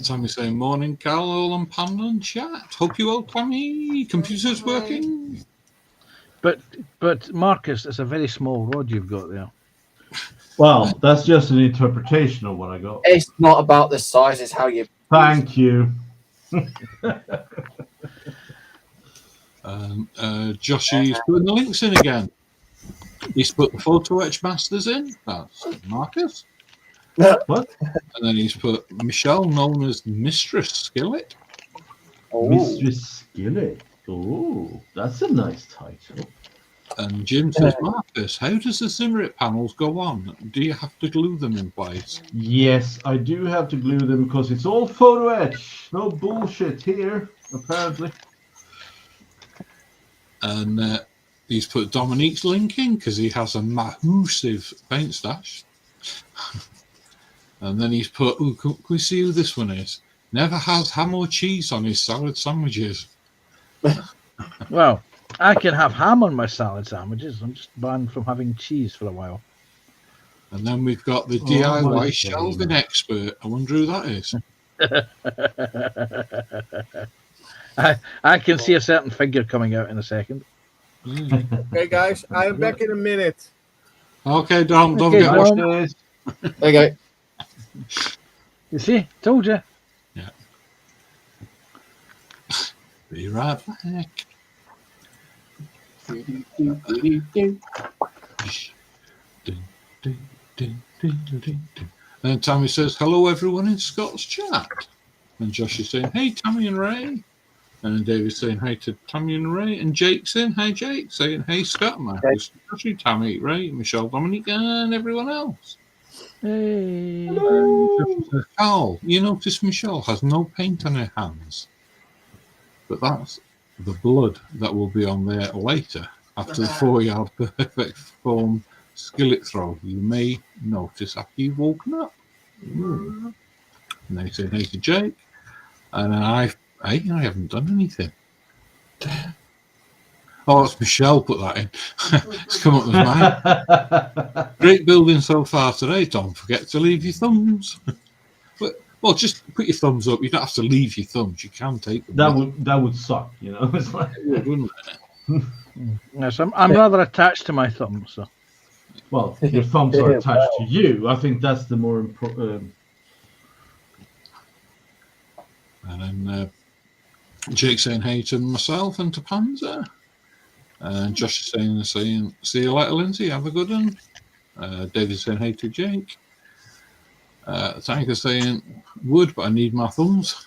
Tammy saying, morning, Carol and Panda and chat. Hope you well, Tammy. Computer's working. But Marcus, it's a very small rod you've got there. Well, that's just an interpretation of what I got. It's not about the size; it's how you. Thank you. Joshy's putting the links in again. He's put the photo etch masters in. That's Marcus. What? And then he's put Michelle, known as Mistress Skillet. Oh, Mistress Skillet. Oh, that's a nice title. And Jim says, Marcus, how does the Zimmerit panels go on? Do you have to glue them in place? Yes, I do have to glue them because it's all photo etch. No bullshit here, apparently. And he's put Dominique's link in because he has a massive paint stash. And then he's put, can we see who this one is? Never has ham or cheese on his salad sandwiches. Well, I can have ham on my salad sandwiches. I'm just banned from having cheese for a while. And then we've got the Oh, DIY my shelving expert. I wonder who that is. I can see a certain figure coming out in a second. Okay, guys, I am back in a minute. Okay, don't Okay, get washed. Dom. there you go. You see, told you. Be right back. And Tammy says, hello everyone in Scott's chat. And Josh is saying, hey Tammy and Ray. And David's saying hi to Tammy and Ray. And Jake's saying, hi Jake, saying, hey Scott, Marcus, Josh, Tammy, Ray, Michelle, Dominique, and everyone else. Hey. Carl, you notice Michelle has no paint on her hands. But that's the blood that will be on there later after the 4-yard perfect form skillet throw. You may notice after you've woken up. And they say hey to Jake. And I haven't done anything. Oh, it's Michelle put that in. It's come up with mine. Great building so far today. Don't forget to leave your thumbs. Well, just put your thumbs up. You don't have to leave your thumbs. You can take them. that would suck, you know. It's like, It would, wouldn't it? Yes, I'm rather attached to my thumbs. So. well, your thumbs are attached to you. I think that's the more important. And then Jake saying hey to myself and to Panzer. And Josh is saying see you later, Lindsay. Have a good one. David saying hey to Jake. Tanker saying would, but I need my thumbs.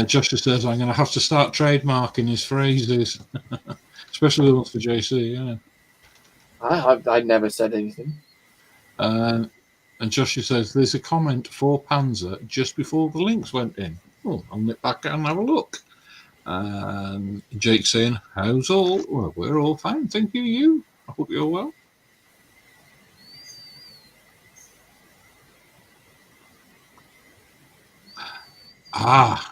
Josh says I'm going to have to start trademarking his phrases, especially the ones for JC. Yeah. I never said anything. And Joshua says there's a comment for Panzer just before the links went in. Oh, I'll nip back and have a look. And Jake saying, how's all? Well, we're all fine. Thank you. You? I hope you're well. I've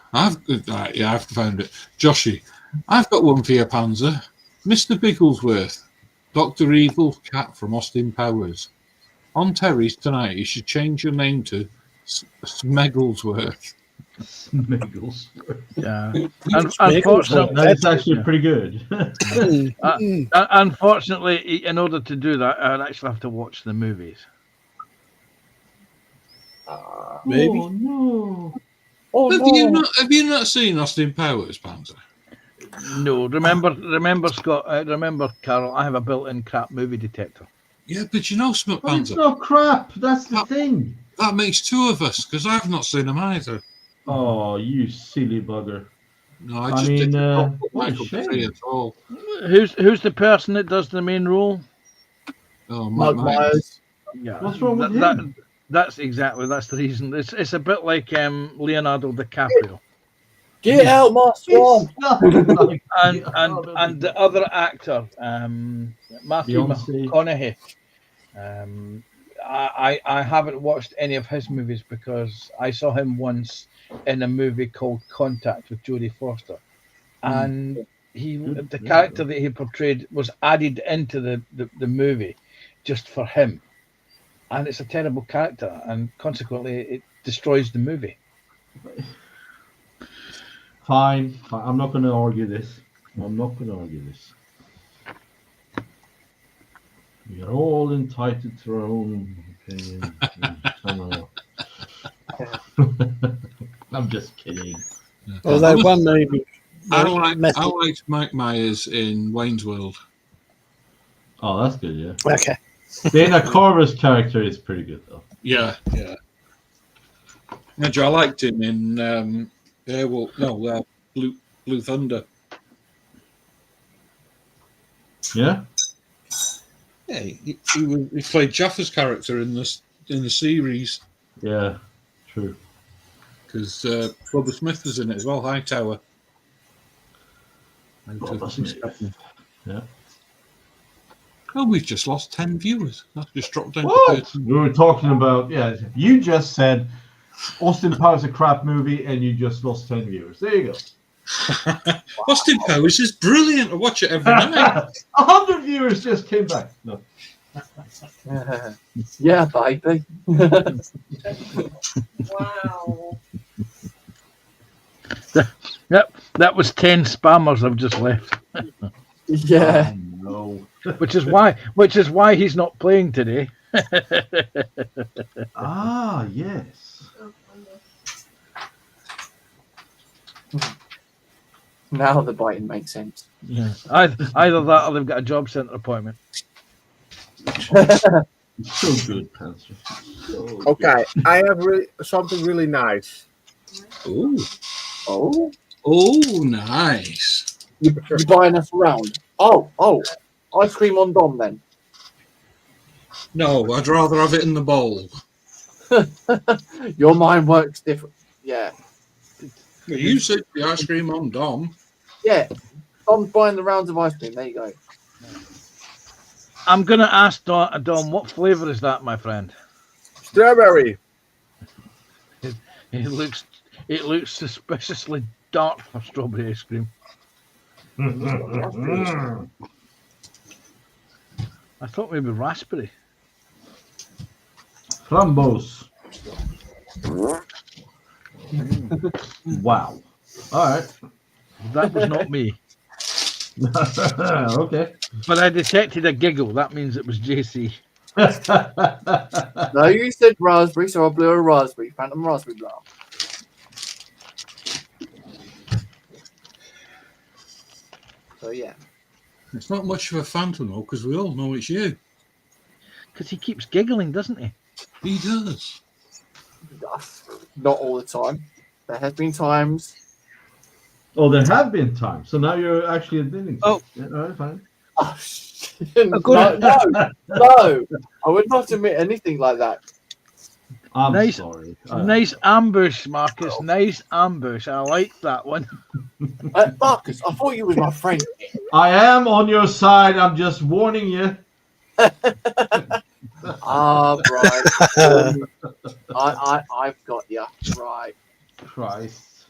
found it. Joshy, I've got one for you, Panzer. Mr. Bigglesworth, Dr. Evil's cat from Austin Powers. On Terry's tonight, you should change your name to Smegglesworth. Smegglesworth. Yeah. Unfortunately, that's actually pretty good. Unfortunately, in order to do that, I'd actually have to watch the movies. Maybe. Oh, no. Have you not seen Austin Powers, Panzer? No, remember, Scott. Remember, Carol. I have a built-in crap movie detector. Yeah, but you know, Smut But it's Panzer. not crap. That's the thing. That makes two of us because I've not seen them either. Oh, you silly bugger. No, I just didn't put what a Michael shame. Free at all. Who's the person that does the main role? Oh, Mike Myers. Yeah. What's wrong with him? That's the reason. It's a bit like Leonardo DiCaprio. Get out, my swan! and the other actor, Matthew Beyonce. McConaughey. I haven't watched any of his movies because I saw him once in a movie called Contact with Jodie Foster, and the character that he portrayed was added into the movie just for him, and it's a terrible character, and consequently it destroys the movie. Fine. I'm not going to argue this. We are all entitled to our own opinion. I'm just kidding. Although one movie. I liked Mike Myers in Wayne's World. Oh, that's good, yeah. Okay. Dana Carver's character is pretty good, though. Yeah. I liked him in Blue Thunder. Yeah? Yeah, he played Jaffa's character in the series Yeah, true. because Robert Smith was in it as well. Hightower. Yeah. Oh, we've just lost 10 viewers. That just dropped down to What? 13. We were talking about, you just said Austin Powers a crap movie and you just lost 10 viewers. There you go. Austin Powers is brilliant. I watch it every night. 100 viewers just came back. No. Yeah, baby. Wow. That was 10 spammers I've just left. Yeah. Oh, no. which is why he's not playing today. Ah, yes. Now the biting makes sense. Yeah. Either that or they've got a job centre appointment. So good, Panzer. So Okay, I have something really nice. Ooh. Oh, Oh, nice. you're buying us around. Oh, ice cream on Dom then. No, I'd rather have it in the bowl. Your mind works different. Yeah. You said the ice cream on Dom. Yeah. Dom's buying the rounds of ice cream. There you go. I'm going to ask Dom, what flavour is that, my friend? Strawberry. It looks suspiciously dark for strawberry ice cream. I thought maybe raspberry. Framboos. Wow. All right. That was not me. Okay. But I detected a giggle. That means it was JC. No, you said raspberry, so I blew a raspberry. Phantom raspberry blast. So yeah. It's not much of a phantom though, because we all know it's you. Because he keeps giggling, doesn't he? He does. Not all the time. There have been times. Oh, there have been times. So now you're actually admitting. Oh. Yeah, all right, fine. Oh, no. I would not admit anything like that. I'm Nice- sorry. Nice ambush, Marcus. Nice ambush. I like that one. Marcus, I thought you were my friend. I am on your side. I'm just warning you. Ah, right. I've got you. Right. Christ.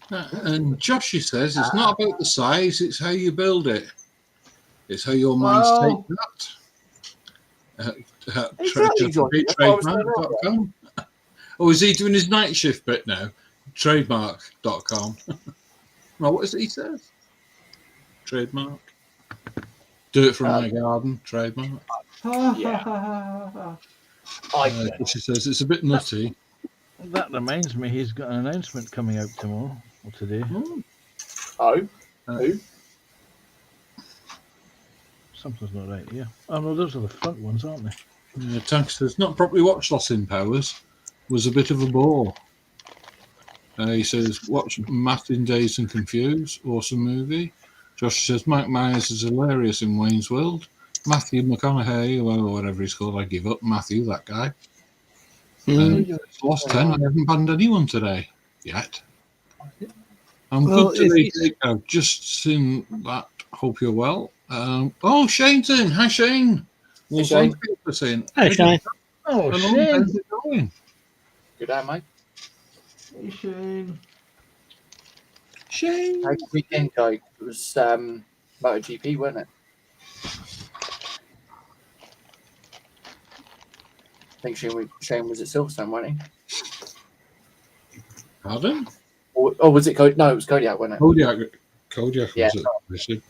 And Joshy says it's not about the size, it's how you build it. It's how your minds Well- take that. Exactly, Johnny. That's what I was saying Trademark.com. Oh, is he doing his night shift bit now? Trademark.com. Well, what is it he says? Trademark. Do it from my garden. Trademark. She says it's a bit nutty. That reminds me, he's got an announcement coming out tomorrow or today. Oh. Something's not right here. Oh no, those are the front ones, aren't they? Tank says not properly watched Lost in Powers. Was a bit of a bore. He says watch Matt in Dazed and Confused. Awesome movie. Josh says Mike Myers is hilarious in Wayne's World. Matthew McConaughey, well, whatever he's called, I give up. Matthew, that guy. It's Lost 10. I haven't banned anyone today yet. I'm Well, good today, Jake. I've just seen that. Hope you're well. Shane's in. Hi, Shane. Hey, Shane. Hey, Shane. Oh, Hello, Shane. how's it going? Good day, mate. Hey, Shane. Shane. How'd the weekend go? It was MotoGP, wasn't it? I think Shane was at Silverstone, wasn't he? Pardon? Or was it Cody? No, it was Kodiak, wasn't it? Kodiak Yeah. was it?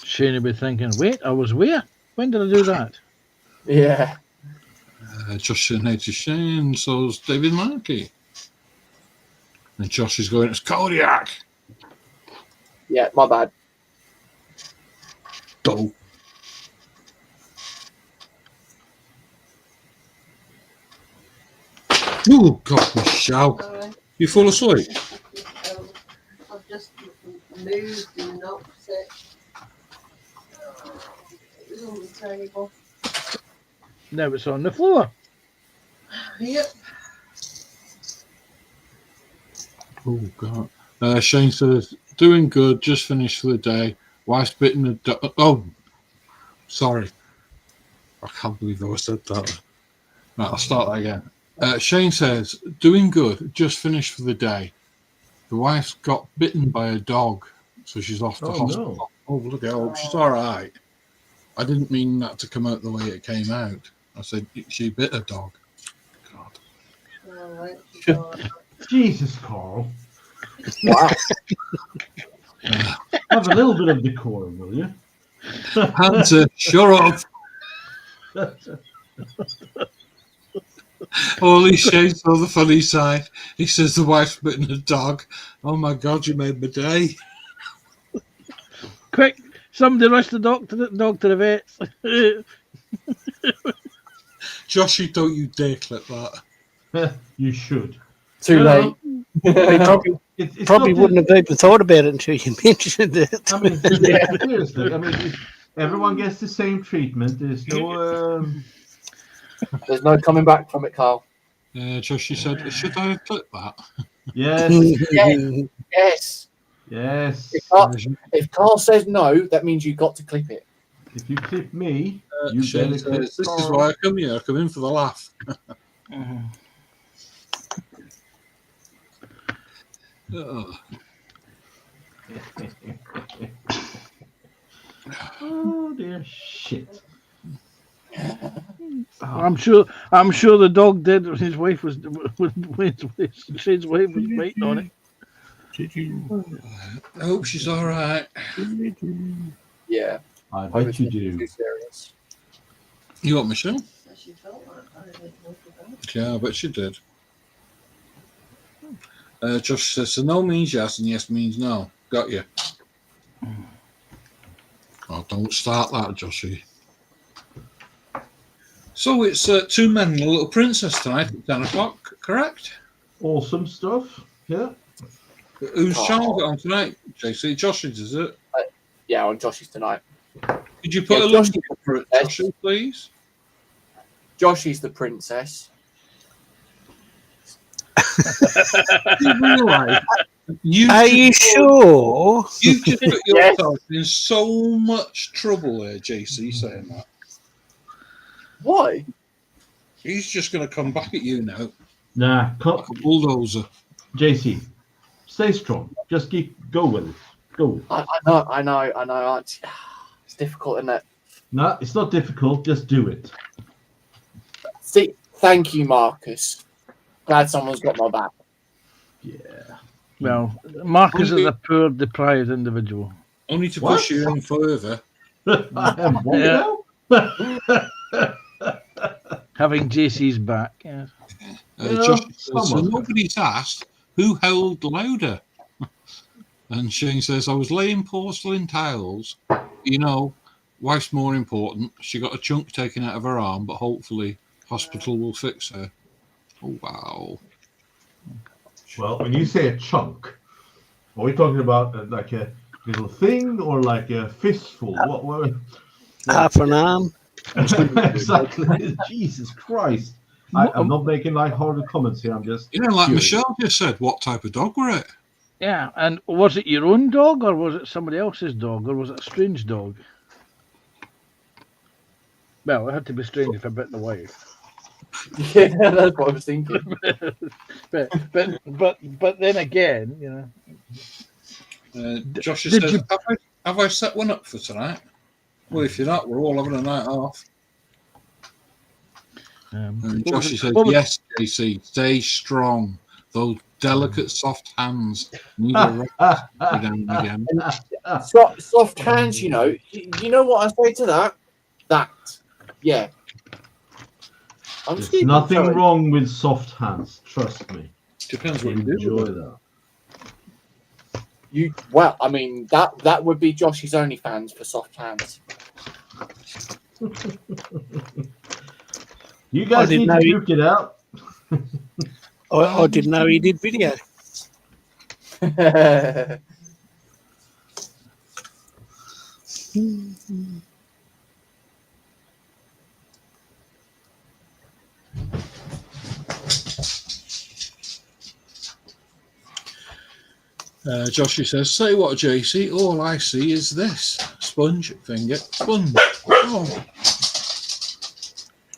Shane will be thinking, wait, I was where? When did I do that? Yeah. Josh saying hey to Shane, so's David Markey. And Josh is going, it's Kodiak. Yeah, my bad. Dope. Oh, God, Michelle. Sorry. You fall asleep? I've just moved in an opposite. It was on the table. Now it's on the floor. Yep. Oh, God. Shane says, doing good, just finished for the day. Wife's bitten a dog. Oh, sorry. I can't believe I said that. Right, I'll start that again. Shane says, doing good, just finished for the day. The wife's got bitten by a dog, so she's off to hospital. No. Oh, look at her. She's all right. I didn't mean that to come out the way it came out. I said, she bit a dog. God. All right. Jesus, Carl. Wow. Have a little bit of decorum, will you? Hunter, shut up. Holy Shane saw the funny side. He says the wife's bitten a dog. Oh my God, you made my day. Quick, somebody rush the dog to the vets. Joshy, don't you dare clip that. You should. Too late. He probably, It's probably not wouldn't have even thought about it until you mentioned it. I mean, seriously. I mean, everyone gets the same treatment. There's no. There's no coming back from it, Carl. Joshy said, should I have clipped that? Yes. Yes. Yes. If Carl says no, that means you've got to clip it. If you tip me, you Shane better get says, this is why I come here. I come in for the laugh. Oh. Oh dear shit. I'm sure the dog did. His wife was Shane's wife was waiting on it. I hope she's all right. Yeah. I Hope bet it's you not do. too serious. You what, Michelle? She felt like I didn't want to go. Yeah, I bet she did. Josh says, so no means yes and yes means no. Got you. Oh, don't start that, Joshy. So it's Two Men and a Little Princess tonight at 10 o'clock, correct? Awesome stuff. Yeah. Who's channel got on tonight, JC? Josh's, is it? Yeah, on Josh's tonight. Could you put Yeah, a link Josh- up for it, Joshie, please? Josh's the princess. You realise you Are you sure? you just put Yes. yourself in so much trouble here, JC, saying that. Why? He's just going to come back at you now Nah, like a bulldozer. JC, stay strong. Just go with it. Go with it. I know. It's difficult, isn't it? No, it's not difficult. Just do it. See, thank you, Marcus. Glad someone's got my back. Yeah. Well, Marcus is a poor, deprived individual. Only to What? push you in further. I am what Yeah. now? Having JC's back. Yeah. Yeah, Josh says, so someone's got nobody's asked who held louder. And Shane says, I was laying porcelain tiles. You know, wife's more important. She got a chunk taken out of her arm, but hopefully hospital will fix her. Oh, wow. Well, when you say a chunk, are we talking about like a little thing or like a fistful? What? Half an arm. Exactly. Jesus Christ. I'm not making light-hearted comments here. I'm just. You know, like curious. Michelle just said, what type of dog were it? Yeah, and was it your own dog or was it somebody else's dog or was it a strange dog? Well, it had to be strange if I bit the wife. Yeah, that's what I was thinking. but then again, you know. Josh did says, you- have I set one up for tonight? Well, if you're not, we're all having a night off. And what Josh was it- says, what was- yes, JC, stay strong. Those delicate, soft hands need a rest every now and again. Soft hands, you know. You know what I say to that? Yeah. I'm There's Stephen nothing Curry. wrong with soft hands. Trust me. Depends what you do. Enjoy with it. that. Well, I mean that would be Josh's OnlyFans for soft hands. You guys didn't need know to he- duke it out. I didn't know he did video. Joshie says, say what, JC? All I see is this. Sponge finger. Sponge. Oh.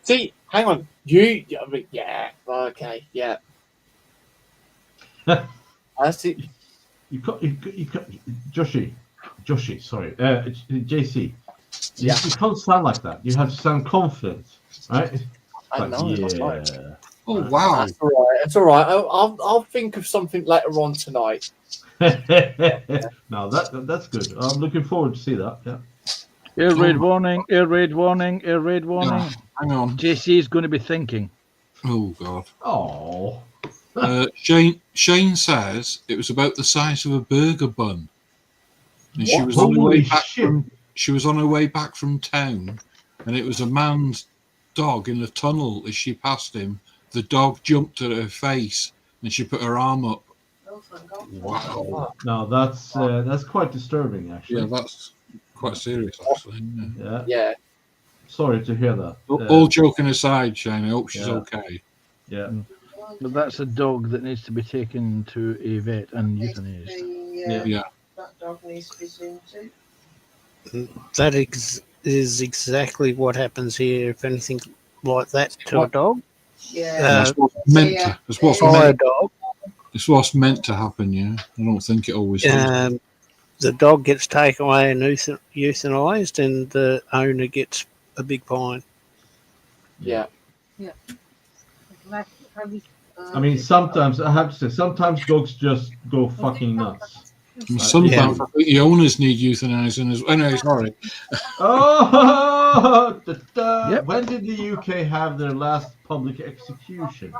See, hang on. Yeah, okay, yeah. I see. You got Joshie, sorry, JC. Yeah. You can't sound like that. You have to sound confident, right? I Like, know. That's right. yeah. Oh, wow. That's all right. It's all right. I'll think of something later on tonight. No, that's good. I'm looking forward to see that. Yeah. Air raid warning, air raid warning, air raid warning. Oh, hang on. JC is going to be thinking. Oh, God. Oh. Shane says it was about the size of a burger bun. And she What? was on her way Holy back shit. she was on her way back from town, and it was a man's dog in the tunnel. As she passed him, the dog jumped at her face, and she put her arm up. Wow. No, that's quite disturbing, actually. Yeah, that's quite serious, actually. Yeah. Yeah. Sorry to hear that. All joking aside, Shane, I hope she's Yeah. okay. Yeah. But that's a dog that needs to be taken to a vet and euthanized. Yeah. That dog needs to be seen to. is exactly what happens here. If anything like that to a What? dog, Yeah. That's what's meant to. It's what's fire meant. dog, It's what's meant to happen. Yeah, I don't think it always does. the dog gets taken away and euthanized, and the owner gets a big fine. Yeah. I mean, sometimes I have to say, sometimes dogs just go fucking nuts. And sometimes I think the owners need euthanizing as well. Anyway, sorry. Oh, Yep. When did the UK have their last public execution?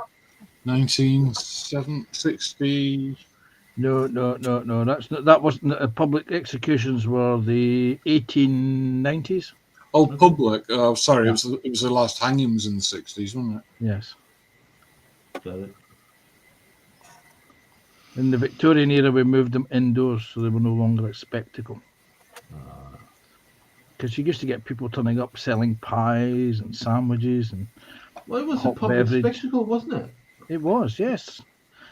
1960. No. That's not, that wasn't public executions. Were the 1890s? Oh, public. Oh, sorry. It was the last hangings in the 60s, wasn't it? Yes. Is that it? In the Victorian era, we moved them indoors, so they were no longer a spectacle. Because you used to get people turning up selling pies and sandwiches, and Well, it was a hot public beverage. spectacle, wasn't it? It was, yes.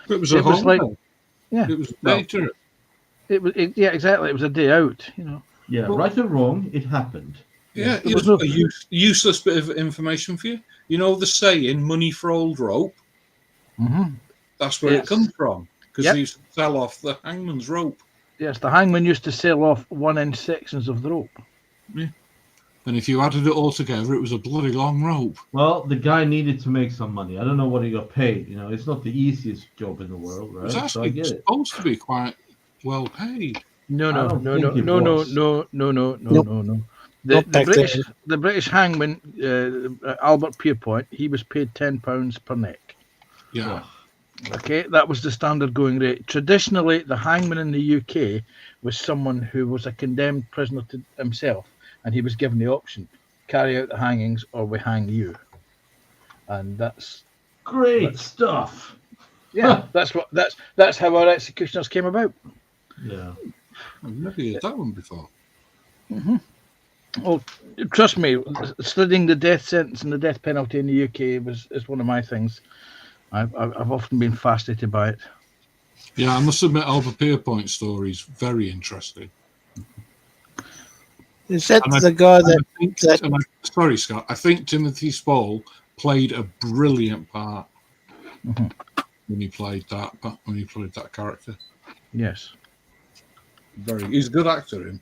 It was It was like- Yeah. It was Well, later. Yeah, exactly. It was a day out, you know. Yeah, Well- right or wrong, it happened. Yeah, There was here's no- a useless bit of information for you. You know the saying, money for old rope? Mm-hmm. That's where Yes. it comes from. Because Yep. they used to sell off the hangman's rope. Yes, the hangman used to sell off 1-inch sections of the rope. And if you added it all together, it was a bloody long rope. Well, the guy needed to make some money. I don't know what he got paid. You know, it's not the easiest job in the world, It right? was So I actually get it. supposed to be quite well paid. No. I don't The, think it was. Not back the British hangman, Albert Pierpoint, he was paid £10 per neck. Yeah. Okay, that was the standard going rate. Traditionally, the hangman in the UK was someone who was a condemned prisoner to himself, and he was given the option: carry out the hangings, or we hang you. And that's Great stuff. that's how our executioners came about. Yeah. I've never heard that one before. Oh, trust me, studying the death sentence and the death penalty in the UK is one of my things. I've often been fascinated by it. Yeah, I must admit, Albert Pierpoint's story is very interesting. Is that And I- the guy And that? I think, that- and sorry, Scott. I think Timothy Spall played a brilliant part when he played that character. Yes. He's a good actor. Him.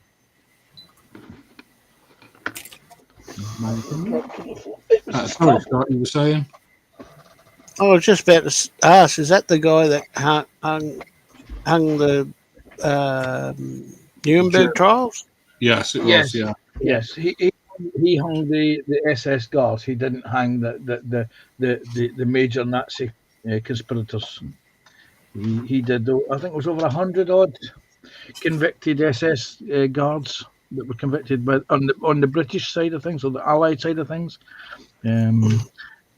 Sorry, Scott. You were saying? I was just about to ask, is that the guy that hung the Nuremberg trials? Yes, it Yes. was. Yeah. Yes, he hung the SS guards. He didn't hang the major Nazi conspirators. He did. I think it was over 100 odd convicted SS guards that were convicted on the British side of things, or the Allied side of things.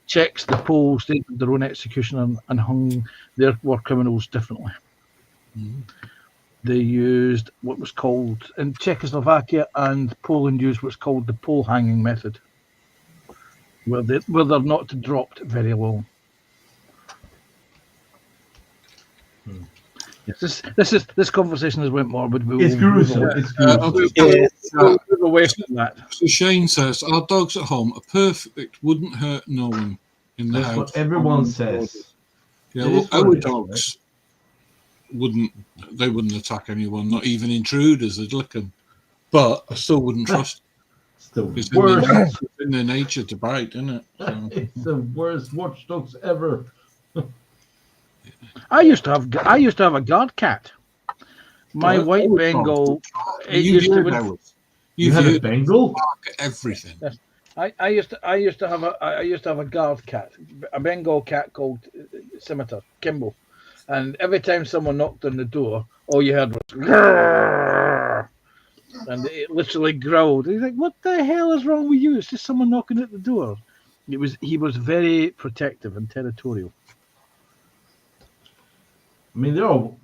Czechs, the Poles, they did their own execution and hung their war criminals differently. They used what was called, in Czechoslovakia and Poland used what's called the pole hanging method, where they're not dropped very low. Yes, this conversation has went morbid. It's gruesome. It's gruesome. We'll move away from that. So Shane says, our dogs at home are perfect, wouldn't hurt no one in the That's house. what everyone says. Yeah, It well, is what our it is, dogs wouldn't attack anyone, not even intruders, they'd lick them. But I still wouldn't trust It's the them. It's worst. in their nature to bite, isn't it? So, It's the worst watchdogs ever. I used to have a guard cat. My Well, white I would Bengal. It you've used to. heard ours. You You've had a heard Bengal? bark at everything. I used to have a guard cat, a Bengal cat called Scimitar, Kimball, and every time someone knocked on the door, all you heard was "Grrr," and it literally growled. He's like, "What the hell is wrong with you? It's just someone knocking at the door." He was very protective and territorial. I mean, they're all.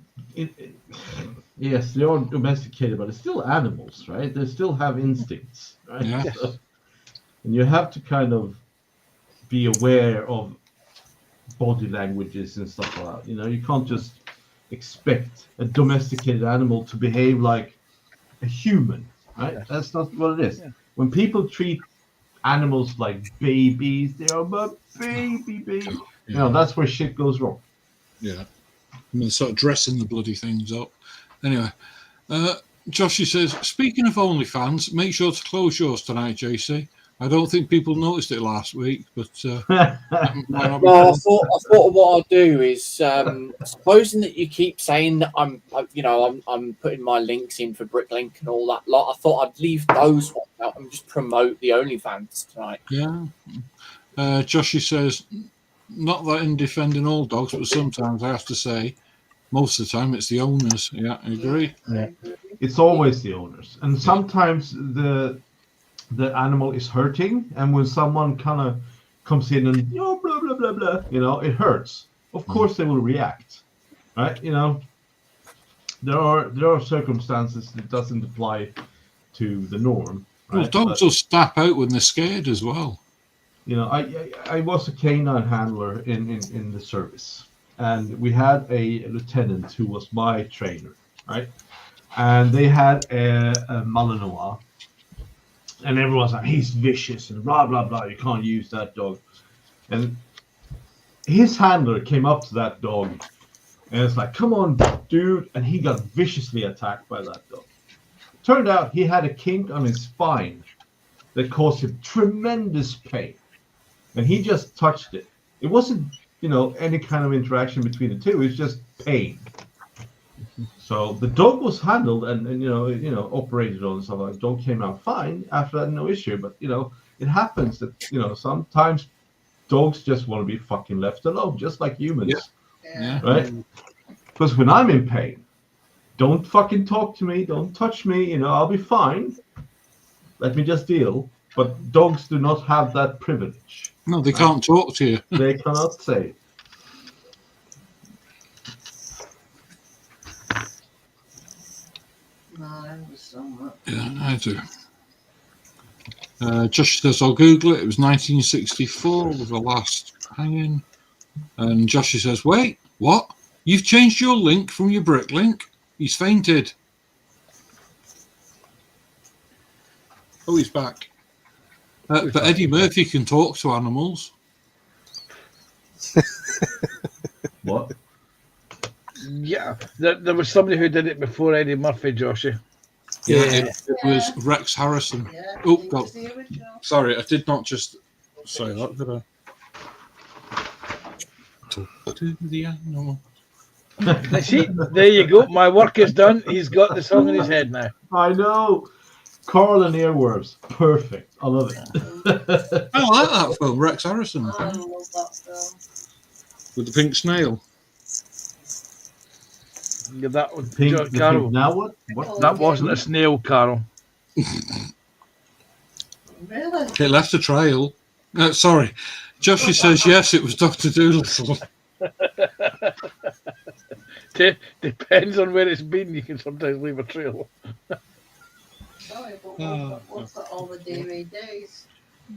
Yes, they are domesticated, but they're still animals, right? They still have instincts, right? Yeah. Yes. And you have to kind of be aware of body languages and stuff like that. You know, you can't just expect a domesticated animal to behave like a human, right? Yes. That's not what it is. Yeah. when people treat animals like babies, they are my baby. You know, that's where shit goes wrong. Yeah. I mean, sort of dressing the bloody things up. Anyway, Joshy says, speaking of OnlyFans, make sure to close yours tonight, JC. I don't think people noticed it last week, but that might not be Well, I true. thought what I'll do is, supposing that you keep saying that I'm putting my links in for Bricklink and all that lot. I thought I'd leave those ones out and just promote the OnlyFans tonight. Yeah. Joshy says, not that in defending all dogs, but sometimes I have to say, most of the time it's the owners. Yeah, I agree. Yeah. It's always the owners, and sometimes the animal is hurting, and when someone kind of comes in and blah blah blah blah, you know, it hurts. Of course, they will react, right? You know, there are circumstances that doesn't apply to the norm. Right? Well, dogs will snap out when they're scared as well. You know, I was a canine handler in the service, and we had a lieutenant who was my trainer, right? And they had a Malinois, and everyone's like, he's vicious and blah blah blah. You can't use that dog. And his handler came up to that dog, and it's like, come on, dude, and he got viciously attacked by that dog. Turned out he had a kink on his spine that caused him tremendous pain. And he just touched it. It wasn't, you know, any kind of interaction between the two. It's just pain. So the dog was handled and you know operated on and stuff. The dog came out fine after that, no issue. But you know, it happens that sometimes dogs just want to be fucking left alone, just like humans, right? Because when I'm in pain, don't fucking talk to me, don't touch me. You know, I'll be fine. Let me just deal. But dogs do not have that privilege. No, they can't talk to you. They cannot say. Yeah, I do. Josh says, I'll Google it. It was 1964 was the last hanging. And Josh says, wait, what? You've changed your link from your brick link? He's fainted. Oh, he's back. But Eddie Murphy can talk to animals. What? Yeah, there was somebody who did it before Eddie Murphy, Joshy. Yeah, it was Rex Harrison. Yeah, Oh, it God. was the original. Sorry, I did not just say that, did I? Talk to the animal. See, there you go. My work is done. He's got the song in his head now. I know. Carl and earworms. Perfect. I love it. I like that film, Rex Harrison. I love that film. With the pink snail. Yeah, that was Now Carol. what? What? That wasn't a snail, Carol. Really? It left a trail. Sorry. Joshie says, yes, it was Dr. Dolittle. Depends on where it's been. You can sometimes leave a trail. Sorry, but what's got all the DVDs?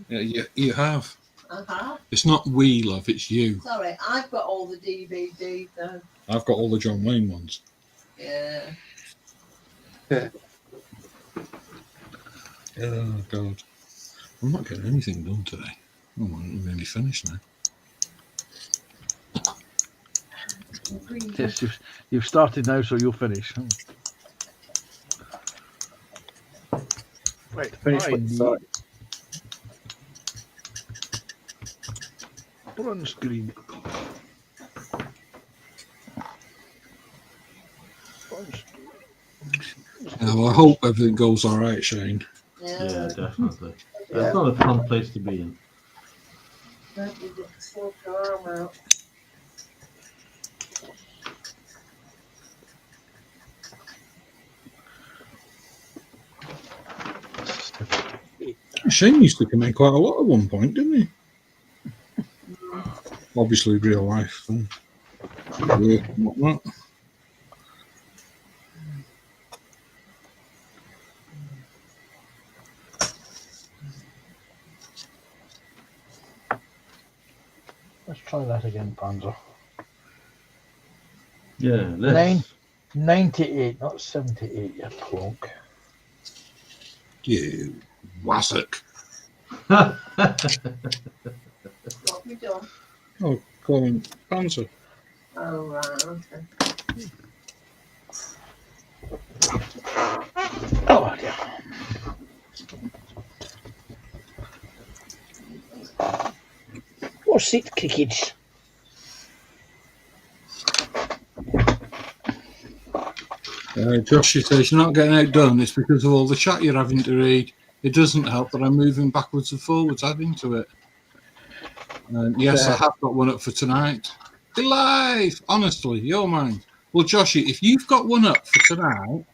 Yeah, you have. Uh-huh. It's not we, love, it's you. Sorry, I've got all the DVDs though. I've got all the John Wayne ones. Yeah. Oh, God. I'm not getting anything done today. Oh, I'm nearly finished now. Yes, you've started now, so you'll finish. Right, Finish what you started. Put on the screen. Yeah, well, I hope everything goes all right, Shane. Yeah, definitely. That's not a fun place to be in. Don't you just sort your arm out. Shane used to come in quite a lot at one point, didn't he? Obviously, real life. Work and whatnot. Let's try that again, Panzer. Yeah, let's. 98, not 78, you plonk. You Wassock. What have we done? Oh, calling answer. Oh, right, okay. Oh, dear. What's it, kids? Josh says you're not getting outdone. It's because of all the chat you're having to read. It doesn't help that I'm moving backwards and forwards, adding to it. Yes, I have got one up for tonight. Be live, honestly, your mind. Well, Joshy, if you've got one up for tonight,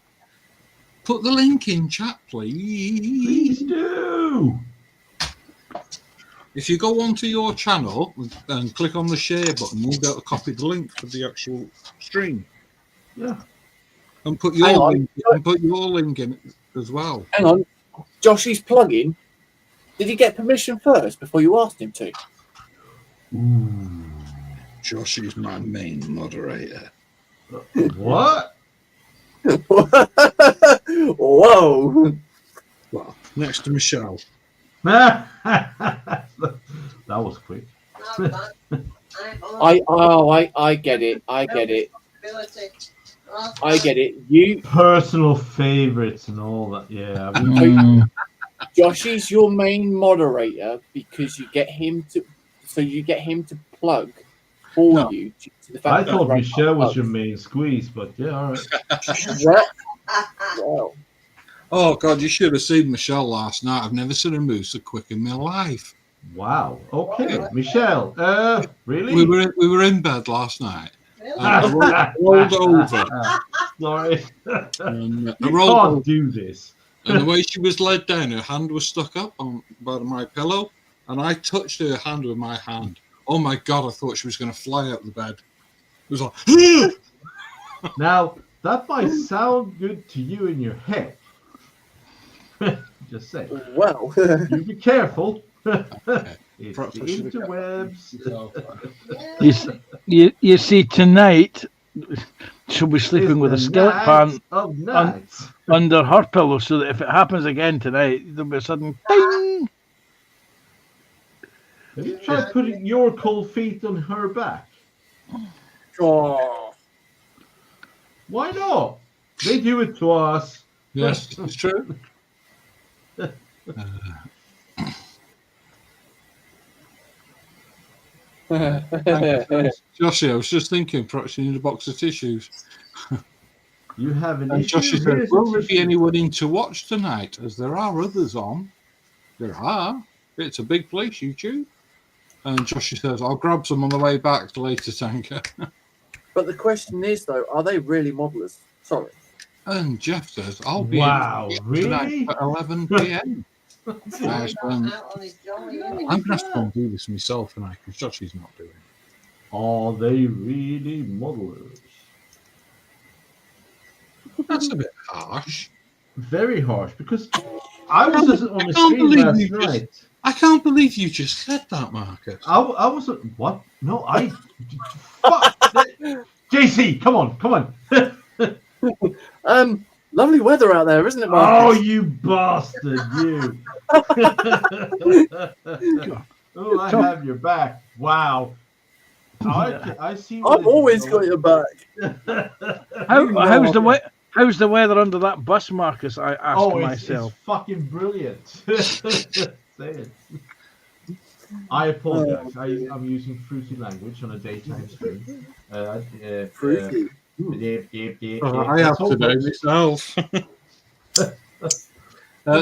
put the link in chat, please. Please do. If you go onto your channel and click on the share button, you'll be able to copy the link for the actual stream. Yeah. And put Hang your on. link in as well. Hang on. Joshy's plugin. Did he get permission first before you asked him to? Ooh. Josh is my main moderator. What? Whoa. Well, next to Michelle. That was quick. No, fine. I get it. I get it. Ability. I get it. You, Personal favorites and all that. Yeah. I mean, Joshy's your main moderator because you get him to, so you get him to plug for you. To the fact I that thought you run Michelle was plugs. your main squeeze, but yeah, all right. What? Wow. Oh, God, you should have seen Michelle last night. I've never seen her move so quick in my life. Wow. Okay, Michelle. Really? We were in bed last night. Really? I rolled over. Sorry. And, I You rolled can't over. do this. And the way she was laid down, her hand was stuck up on by my pillow, and I touched her hand with my hand. Oh my God, I thought she was going to fly out of the bed. It was like, Now, that might sound good to you in your head. Just say. Well, You be careful. It's Perhaps the I should have kept interwebs. You see, tonight she'll be sleeping with a skeleton pan of nights. under her pillow, so that if it happens again tonight, there'll be a sudden ding. Have you tried putting your cold feet on her back? oh, Why not? They do it to us. Yes, it's true. Joshie, I was just thinking, perhaps you need a box of tissues. You have an And issue. Joshie said, will there be anyone in to watch tonight? As there are others on. There are. It's a big place, YouTube. And Joshie says, I'll grab some on the way back later, Tanker. but the question is, though, are they really modelers? Sorry. And Jeff says, I'll be Wow, in really? tonight at 11 p.m. Nice, Out on his jolly, isn't he? I'm going to have to go and do this myself tonight because Joshie's not doing it. Are they really modelers? That's a bit harsh. Very harsh, because I was just on the can't stream believe last you just- night. I can't believe you just said that, Marcus. I wasn't. What? No, I. Fuck. JC, come on. Lovely weather out there, isn't it, Oh, Marcus? you bastard, you. Oh, I have your back. Wow. I see. what I've it is always going. got your back. How's the weather under that bus, Marcus? I asked Oh, myself. it's fucking brilliant. Say it. I apologize. I'm using fruity language on a daytime stream. Fruity. I have to do myself.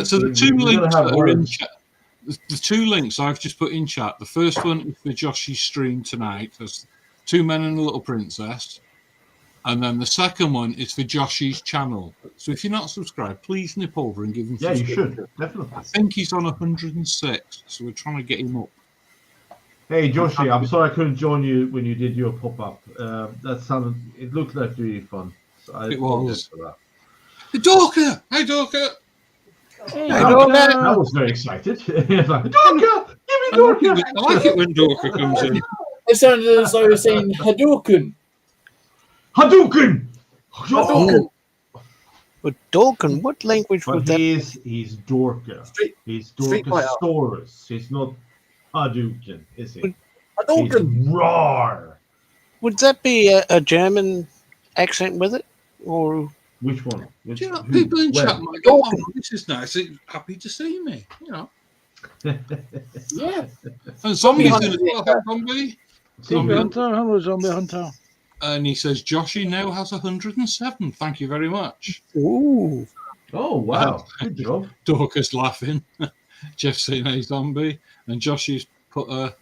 So the two links that are in chat, the two links I've just put in chat. The first one is for Josh's stream tonight. There's Two Men and a Little Princess. And then the second one is for Josh's channel. So if you're not subscribed, please nip over and give him Yeah, you subscription. should. Definitely. I think he's on 106, so we're trying to get him up. Hey, Joshi, I'm sorry I couldn't join you when you did your pop-up. It looked like really fun. So It was. for that. Hey, Dorker! Hey, Dorker! That was very excited. It's like, Dorker! Give me Dorker! I like it when Dorker comes in. It sounded as though you were saying Hadouken. Hadouken! Hadouken. But Dorkin, what language But would that? he's Dorka. Street- He's Street Fighter. Dorkasaurus. He's not Hadouken, is he? Hadouken. He's Roar. Would that be a German accent with it, or Which one? Which, Do you know, who? people in When? chat might go, oh, this is nice. They're happy to see me. You know. Yeah. And Zombie's Zombie in as well. Hunter. Zombie. Zombie Hunter, hello, Zombie Hunter. And he says, Joshy now has 107. Thank you very much. ooh, Oh, wow. Good job. Dorcas laughing. Jeff saying, hey, Zombie. And Joshy's put a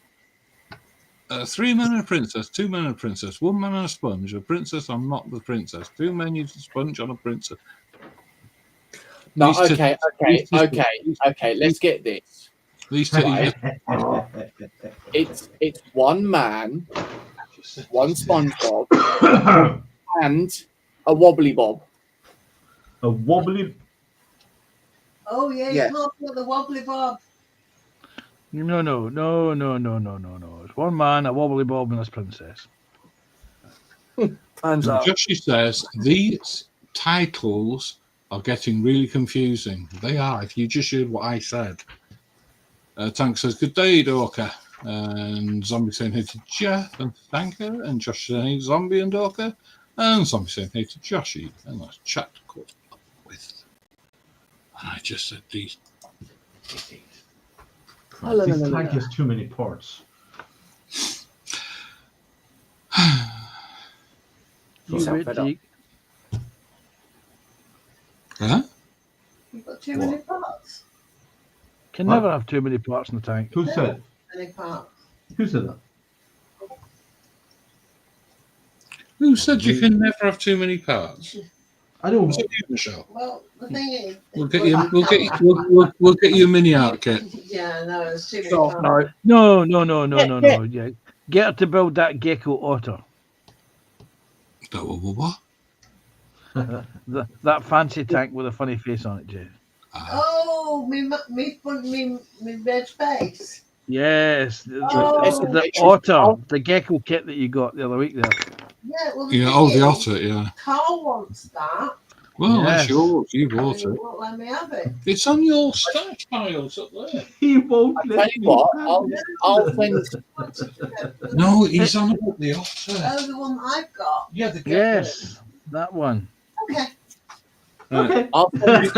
3 men and a princess, 2 men and a princess, 1 man and a sponge, a princess, I'm not the princess, 2 men use a sponge on a princess. No, These two- okay. Let's get this. These two, Right. It's one man, one SpongeBob, and a Wobbly Bob. A wobbly. Oh, yeah, Yeah. you can't put the wobbly bob. No. It's one man, a wobbly bob, and a princess. Time's up. Joshy says, these titles are getting really confusing. They are, if you just heard what I said. Tank says, good day, Dorka. And Zombie saying, hey to Jeff, and thank her. And Josh saying, hey, Zombie and Dorka. And Zombie saying, hey to Joshy. And that's chat caught up with. And I just said, these. This tank has too many parts. You sound fed up. Huh? You've got too many parts. Can What? never have too many parts in the tank. Who said? Many parts. Who said that? Who said you can never have too many parts? I don't. Was it you, Michelle? Well, the thing is, We'll get you. We'll get you a mini art kit. Yeah, no, it's too many So, parts. no. No. Yeah. Get her to build that gecko otter. What? That fancy tank with a funny face on it, Jay. Oh, me red face. Yes, Oh. the otter, the gecko kit that you got the other week there. Yeah, well, Yeah. thing Oh, the is, otter. Yeah. Carl wants that. Well, Yes. that's yours. You And bought he it. won't let me have it. It's on your stash piles up there. He won't I'll tell let you me what, have I'll it. send. No, he's on about the otter. Oh, the one I've got. Yeah, the Yes, that one. Okay. Okay. I'll send.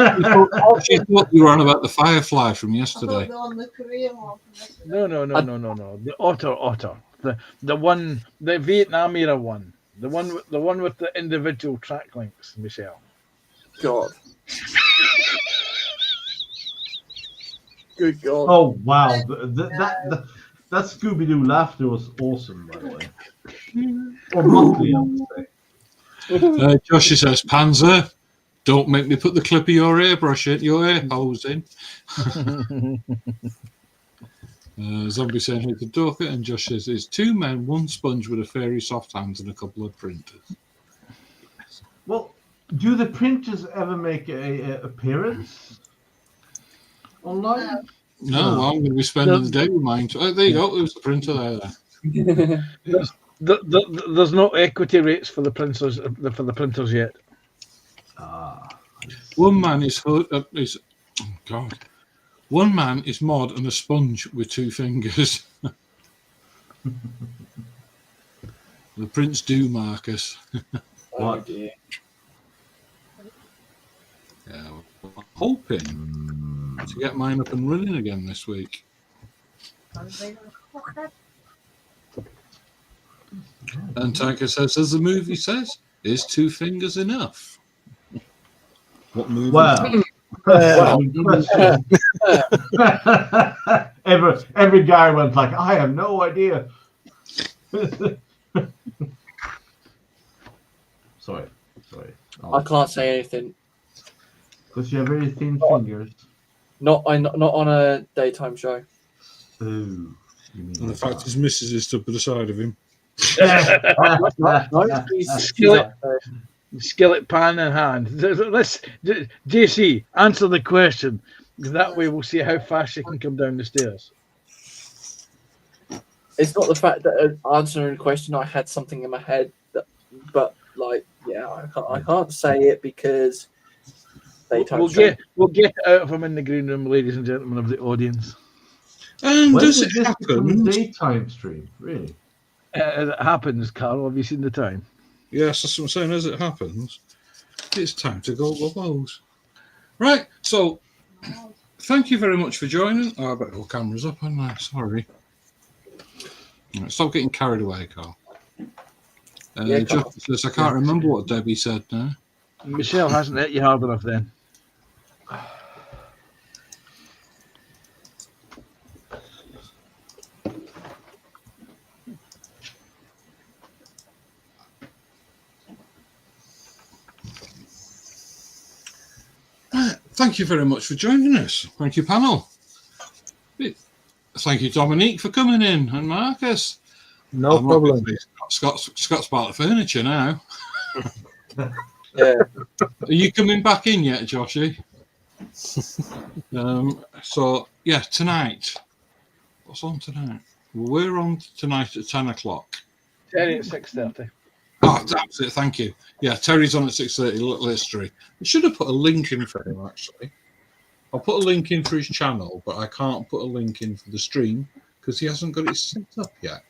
She thought you were on about the firefly from I yesterday. thought the one, the Korean one. From yesterday. No. The otter. The one, the Vietnam era one. The one with the individual track links, Michelle. God. Good God. Oh wow, that Scooby Doo laughter was awesome, by the way. Or monthly, I would say. Josh says, Panzer, don't make me put the clip of your airbrush at your air holes in. Zombie saying, hey to Dorka, and Josh says, it's 2 men, 1 sponge with a fairy soft hands and a couple of printers. Well, do the printers ever make a appearance online? No, I'm going to be spending the day with mine. Oh, there you go. There's the printer there. There's no equity rates for the printers yet. Ah, One man is oh God. One man is mod and a sponge with 2 fingers. The prints do, Marcus. Oh dear. Yeah, well, I'm hoping to get mine up and running again this week. And Tanker says, as the movie says, is 2 fingers enough? What movie? well. Well. every guy went like, I have no idea. Sorry. I can't say anything. Because you have very thin fingers. Not on a daytime show. Ooh, you mean And the like fact his missus is stood by the side of him. that. Skillet, skillet pan in hand. Let's JC answer the question. That way we'll see how fast you can come down the stairs. It's not the fact that answering a question, I had something in my head, but like, yeah, I can't say it because Daytime We'll stream. get it out of him in the green room, ladies and gentlemen of the audience. And When as did it this become a happens, daytime stream? Really? As it happens, Carl, have you seen the time? yes, that's what I'm saying. As it happens, it's time to go Bobos. Right. So, thank you very much for joining. Oh, I better go cameras up, haven't I? Sorry. Right, stop getting carried away, Carl. Yeah, Jeff says, I can't remember what Debbie said now. Michelle hasn't hit you hard enough then. Thank you very much for joining us. Thank you, panel. Thank you, Dominique, for coming in, and Marcus. No I'm problem. Scott's part of the furniture now. Yeah. Are you coming back in yet, Joshy? So, yeah, tonight. What's on tonight? We're on tonight at 10 o'clock. Terry at 6:30. Oh, that's it. Thank you. Yeah, Terry's on at 6:30. Little history. I should have put a link in for him, actually. I'll put a link in for his channel, but I can't put a link in for the stream because he hasn't got it set up yet.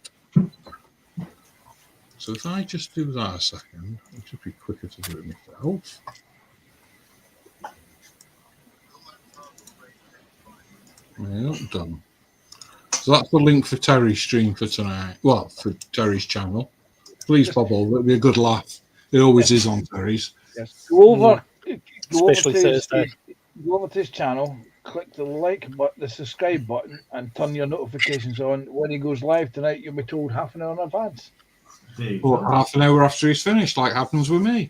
So if I just do that a second, it should be quicker to do it myself. Yeah, done. So that's the link for Terry's stream for tonight. Well, for Terry's channel. Please, Bobble, it'll be a good laugh. It always is on Terry's. Yes. Go over Especially to Thursday. go over to his channel, click the like button, the subscribe button, and turn your notifications on. When he goes live tonight, you'll be told half an hour in advance. There you Or go. half an hour after he's finished, like happens with me.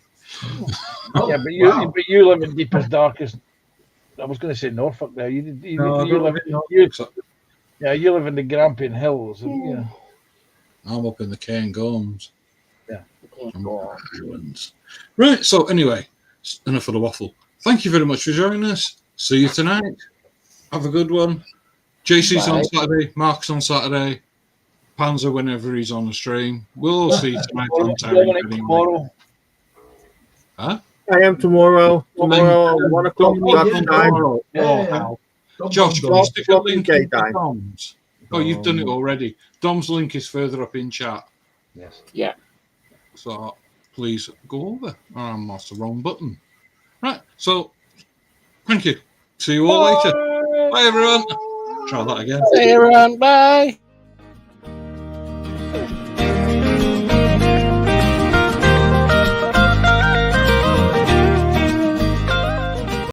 Oh, Yeah, but you wow. live in deepest, darkest. I was going to say Norfolk there. You live in the Grampian Hills. And, you know. I'm up in the Cairngorms. Yeah. Islands. Right, so anyway, enough of the waffle. Thank you very much for joining us. See you tonight. Have a good one. JC's on Saturday, Mark's on Saturday, Panzer whenever he's on the stream. We'll all see you tonight on Terry. Dominic tomorrow. Huh? I am tomorrow. Tomorrow, 1 o'clock Dutch time. Tomorrow. Yeah, Oh, yeah. hell. Josh, can you 12 stick a o'clock link UK in for time. Dom's? Oh, you've done it already. Dom's link is further up in chat. Yes. Yeah. So please go over. That's the wrong button. Right, so thank you. See you all later. Bye, everyone. Try that again. See you around. Bye.